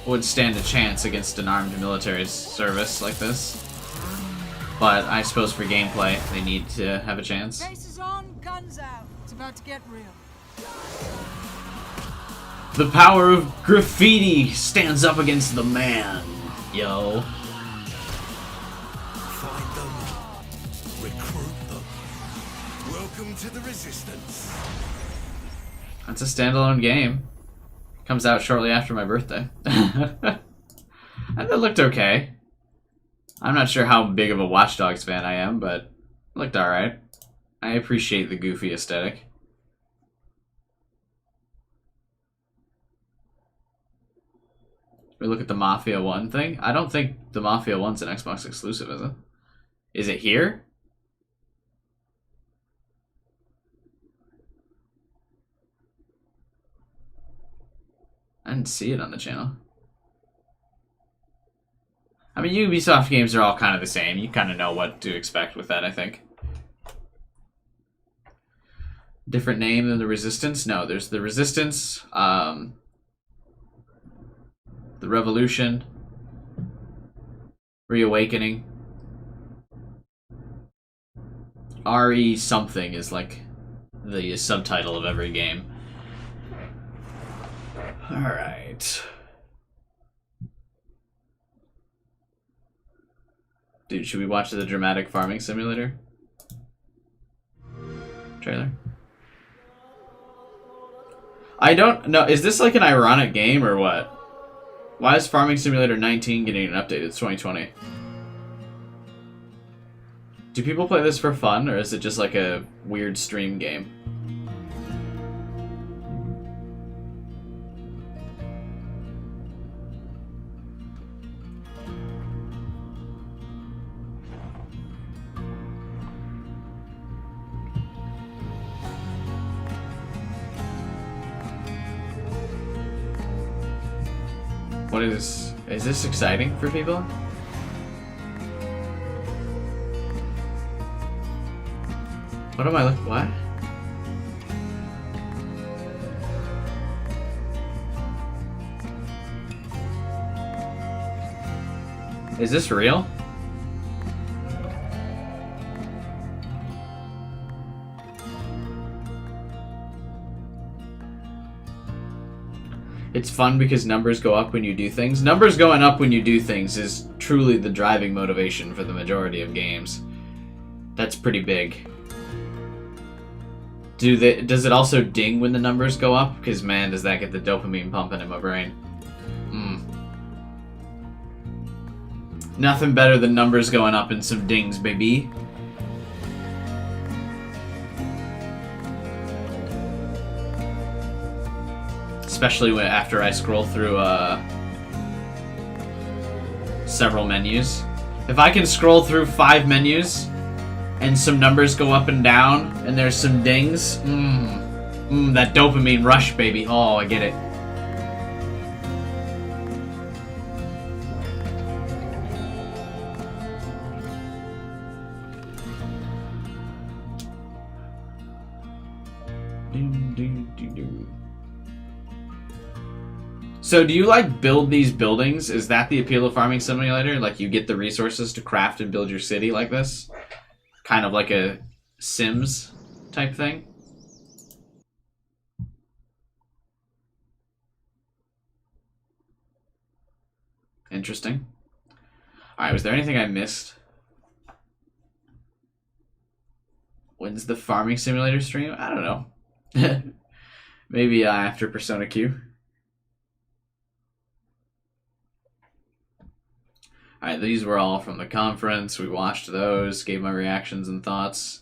would stand a chance against an armed military service like this. But I suppose for gameplay, they need to have a chance. Faces on, guns out. It's about to get real. The power of graffiti stands up against the man, yo. Find them. Recruit them. Welcome to the resistance. That's a standalone game. Comes out shortly after my birthday. And it looked okay. I'm not sure how big of a Watch Dogs fan I am, but it looked alright. I appreciate the goofy aesthetic. We look at the Mafia 1 thing. I don't think the Mafia 1's an Xbox exclusive, is it? Is it here? I didn't see it on the channel. I mean, Ubisoft games are all kind of the same. You kind of know what to expect with that, I think. Different name than the Resistance? No, there's the Resistance, the Revolution, Reawakening. RE something is like the subtitle of every game. Alright. Dude, should we watch the Dramatic Farming Simulator? trailer. I don't know. Is this like an ironic game or what? Why is Farming Simulator 19 getting an update? It's 2020. Do people play this for fun, or is it just like a weird stream game? What is this exciting for people? What am I looking? What? Is this real? It's fun because numbers go up when you do things. Numbers going up when you do things is truly the driving motivation for the majority of games. That's pretty big. Does it also ding when the numbers go up? Because man, does that get the dopamine pumping in my brain. Nothing better than numbers going up and some dings, baby. Especially after I scroll through several menus. If I can scroll through 5 menus and some numbers go up and down and there's some dings, that dopamine rush, baby. Oh, I get it. So do you like build these buildings? Is that the appeal of Farming Simulator? Like you get the resources to craft and build your city like this? Kind of like a Sims type thing? Interesting. Alright, was there anything I missed? When's the Farming Simulator stream? I don't know. Maybe after Persona Q. Alright, these were all from the conference. We watched those, gave my reactions and thoughts.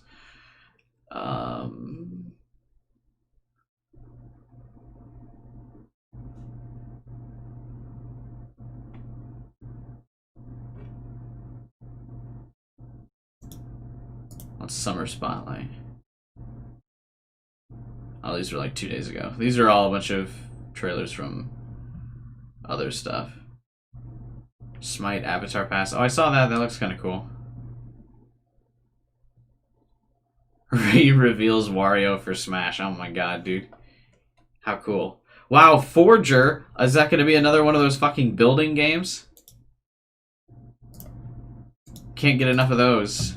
What's Summer Spotlight? Oh, these were like 2 days ago. These are all a bunch of trailers from other stuff. Smite Avatar Pass. Oh, I saw that. That looks kind of cool. Reveals Wario for Smash. Oh my god, dude. How cool. Wow, Forger. Is that going to be another one of those fucking building games? Can't get enough of those.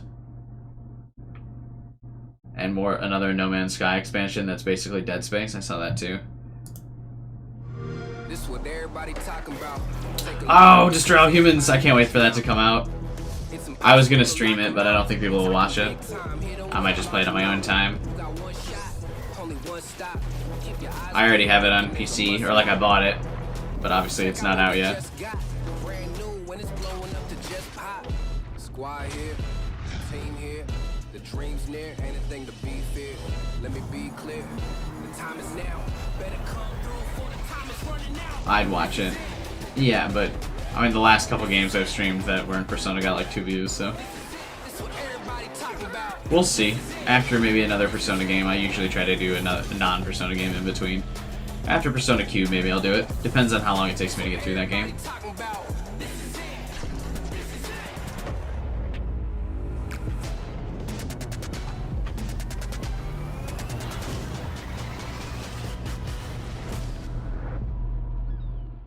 And another No Man's Sky expansion that's basically Dead Space. I saw that too. This what everybody talking about. Oh, Destroy All Humans! I can't wait for that to come out. I was gonna stream it, but I don't think people will watch it. I might just play it on my own time. I already have it on PC, or like I bought it, but obviously it's not out yet. Squad here, team here, the dreams near, anything to be feared. Let me be clear, the time is now. Better come through for the time is running out. I'd watch it. Yeah, but I mean the last couple games I've streamed that were in Persona got like 2 views, so we'll see. After maybe another Persona game, I usually try to do a non-Persona game in between. After Persona Q, maybe I'll do it. Depends on how long it takes me to get through that game.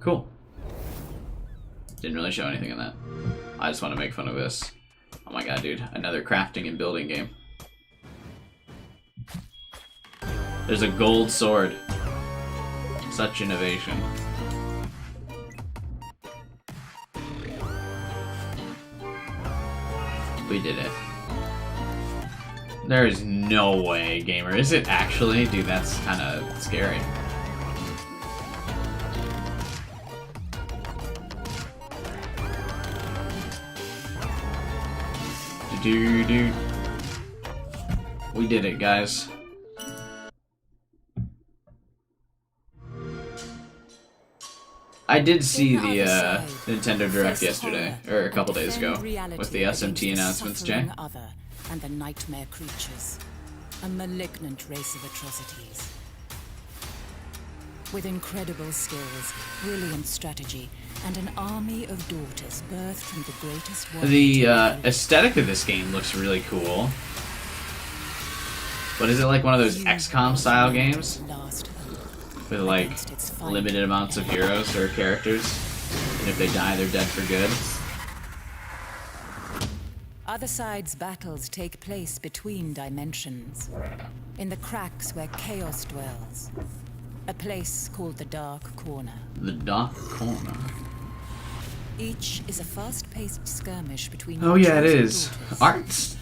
Cool. Didn't really show anything in that. I just want to make fun of this. Oh my god, dude. Another crafting and building game. There's a gold sword. Such innovation. We did it. There is no way, gamer. Is it actually? Dude, that's kind of scary. Do. We did it, guys. I did see the Nintendo Direct yesterday, or a couple days ago, with the SMT announcements, Jay. Other and the nightmare creatures, a malignant race of atrocities. With incredible skills, brilliant strategy, and an army of daughters birthed from the greatest warrior. The aesthetic of this game looks really cool. But is it like one of those XCOM style games? With like limited amounts of heroes or characters? And if they die, they're dead for good? Other sides' battles take place between dimensions, in the cracks where chaos dwells. A place called the Dark Corner. The Dark Corner. Each is a fast-paced skirmish between. Oh yeah, it is.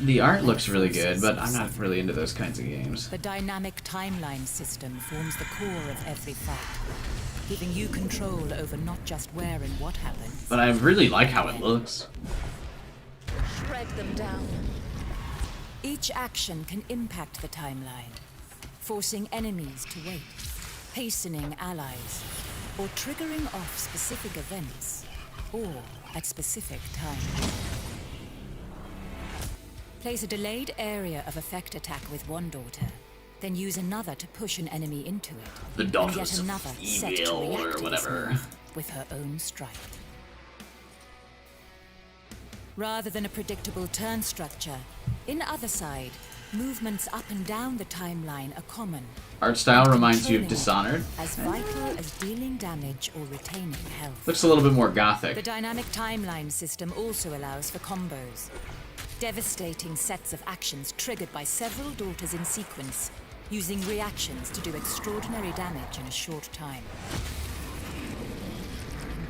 The art looks really good, but I'm not really into those kinds of games. The dynamic timeline system forms the core of every fight, giving you control over not just where and what happens. But I really like how it looks. Shred them down. Each action can impact the timeline, forcing enemies to wait, hastening allies, or triggering off specific events, or at specific times. Place a delayed area of effect attack with one daughter, then use another to push an enemy into it. The and Daughters yet another of set to Evil, react or to this whatever. move with her own strike. Rather than a predictable turn structure, in Other Side, movements up and down the timeline are common. Art style reminds you of Dishonored. As vital as dealing damage or retaining health. Looks a little bit more gothic. The dynamic timeline system also allows for combos. Devastating sets of actions triggered by several daughters in sequence, using reactions to do extraordinary damage in a short time.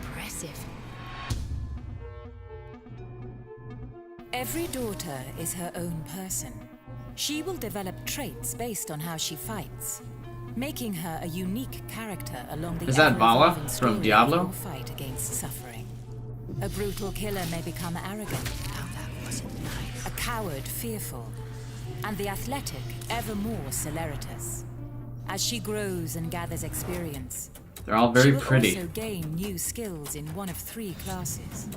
Impressive. Every daughter is her own person. She will develop traits based on how she fights, making her a unique character along the Is that Vala ever-evolving from story of Diablo? your fight against suffering. A brutal killer may become arrogant. A coward fearful. And the athletic ever more celeritas. As she grows and gathers experience, They're all very she will pretty. also gain new skills in one of 3 classes.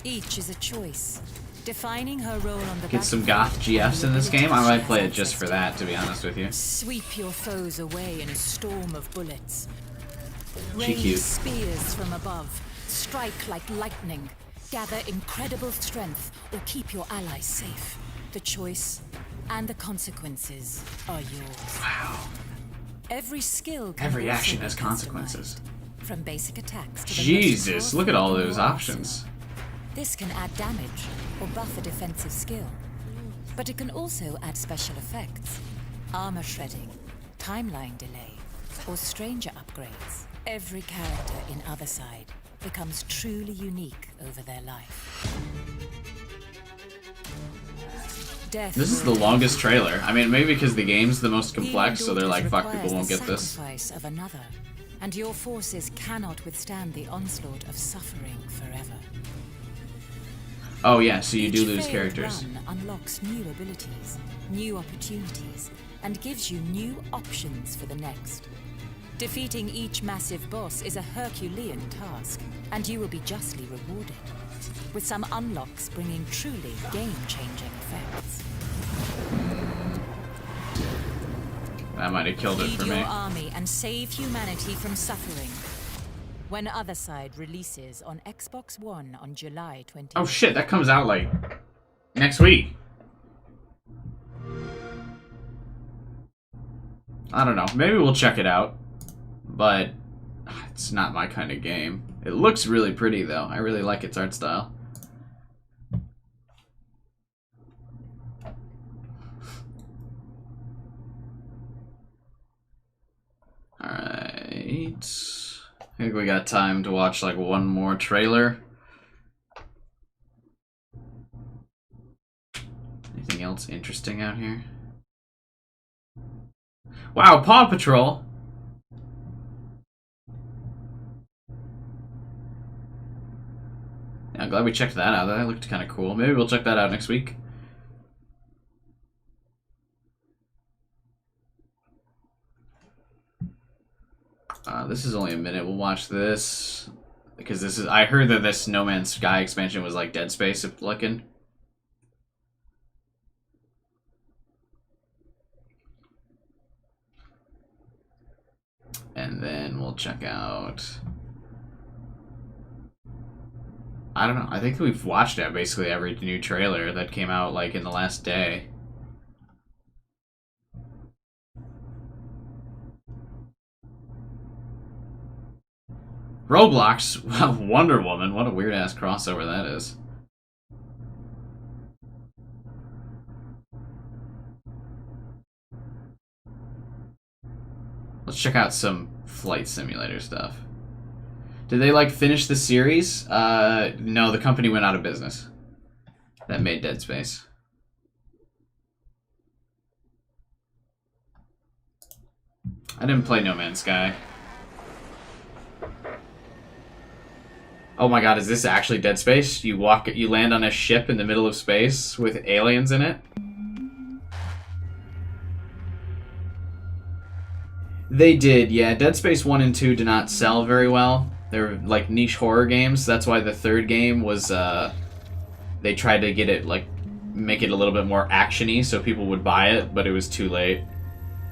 Each is a choice, defining her role on the Get some battlefield goth GFs in this and the game. I abilities might she play has it just for that, to be honest with you. Sweep your foes away in a storm of bullets. She Rain cute. spears from above. Strike like lightning. Gather incredible strength or keep your allies safe. The choice and the consequences are yours. Wow. Every skill can Every also action be has consequences. customized, from basic attacks to the most Jesus, look at all powerful those war options. arsenal. This can add damage or buff a defensive skill. But it can also add special effects, armor shredding, timeline delay, or stranger upgrades. Every character in Other Side becomes truly unique over their life. Death This is the will longest trailer. I mean, maybe because the game's the most complex, so they're Healing like, fuck, daughters people won't requires get the this. sacrifice of another, and your forces cannot withstand the onslaught of suffering forever. Oh yeah, so you do Each lose failed characters. run unlocks new abilities, new opportunities, and gives you new options for the next. Defeating each massive boss is a Herculean task, and you will be justly rewarded, with some unlocks bringing truly game-changing effects. That might have killed it Lead for your me. army and save humanity from suffering. When Other Side releases on Xbox One on July 20th. Oh shit, that comes out like next week. I don't know. Maybe we'll check it out. But it's not my kind of game. It looks really pretty though. I really like its art style. Alright. I think we got time to watch like one more trailer. Anything else interesting out here? Wow, Paw Patrol. Yeah, I'm glad we checked that out. That looked kind of cool. Maybe we'll check that out next week. This is only a minute. We'll watch this because this is. I heard that this No Man's Sky expansion was like Dead Space looking. And then we'll check out. I don't know. I think we've watched basically every new trailer that came out like in the last day. Roblox, Wonder Woman. What a weird ass crossover that is. Let's check out some flight simulator stuff. Did they like finish the series? No, the company went out of business. That made Dead Space. I didn't play No Man's Sky. Oh my god, is this actually Dead Space? You land on a ship in the middle of space with aliens in it? They did, yeah. Dead Space 1 and 2 did not sell very well. They're like niche horror games. That's why the third game was, they tried to get it, like, make it a little bit more action-y so people would buy it, but it was too late.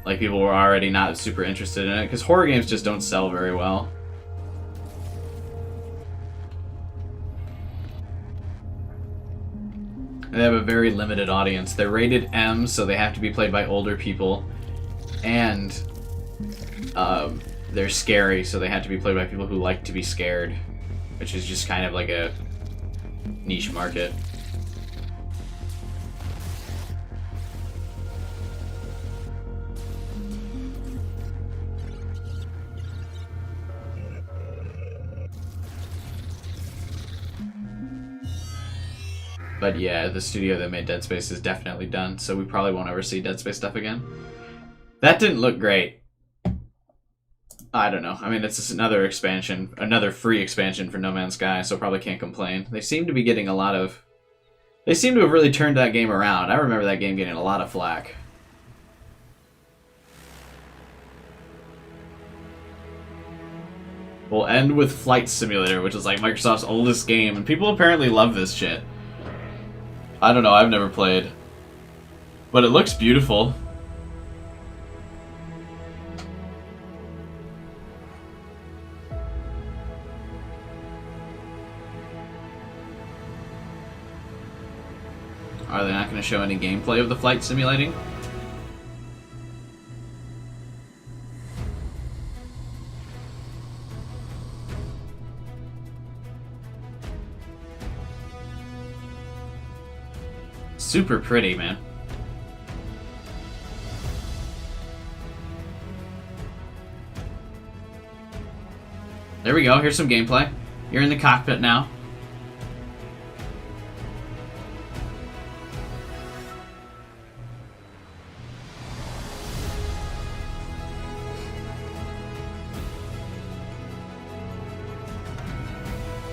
Like, people were already not super interested in it, because horror games just don't sell very well. They have a very limited audience. They're rated M, so they have to be played by older people. And they're scary, so they have to be played by people who like to be scared. Which is just kind of like a niche market. But yeah, the studio that made Dead Space is definitely done, so we probably won't ever see Dead Space stuff again. That didn't look great. I don't know. I mean, it's just another expansion, another free expansion for No Man's Sky, so probably can't complain. They seem to be getting a lot of... They seem to have really turned that game around. I remember that game getting a lot of flack. We'll end with Flight Simulator, which is like Microsoft's oldest game, and people apparently love this shit. I don't know, I've never played. But it looks beautiful. Are they not going to show any gameplay of the flight simulating? Super pretty, man. There we go, here's some gameplay. You're in the cockpit now.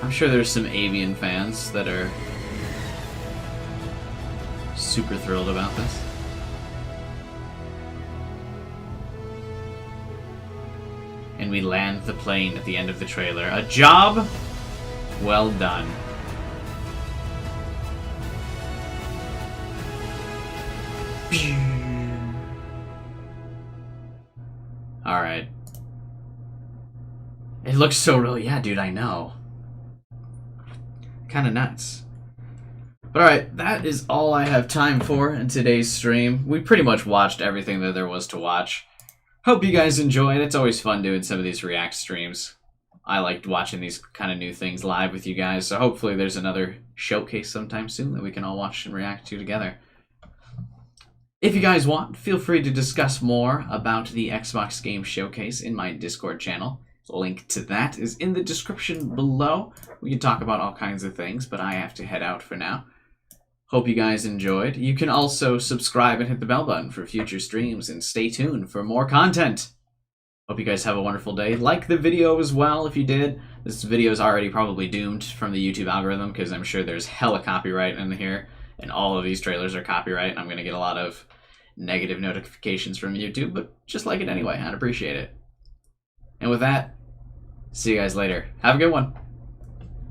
I'm sure there's some avian fans that are super thrilled about this. And we land the plane at the end of the trailer. A job well done. Alright. It looks so real. Yeah, dude, I know. Kinda nuts. But alright, that is all I have time for in today's stream. We pretty much watched everything that there was to watch. Hope you guys enjoyed. It's always fun doing some of these React streams. I liked watching these kind of new things live with you guys, so hopefully there's another showcase sometime soon that we can all watch and react to together. If you guys want, feel free to discuss more about the Xbox Game Showcase in my Discord channel. Link to that is in the description below. We can talk about all kinds of things, but I have to head out for now. Hope you guys enjoyed. You can also subscribe and hit the bell button for future streams, and stay tuned for more content. Hope you guys have a wonderful day. Like the video as well if you did. This video is already probably doomed from the YouTube algorithm because I'm sure there's hella copyright in here, and all of these trailers are copyright, and I'm going to get a lot of negative notifications from YouTube, but just like it anyway. I'd appreciate it. And with that, see you guys later. Have a good one.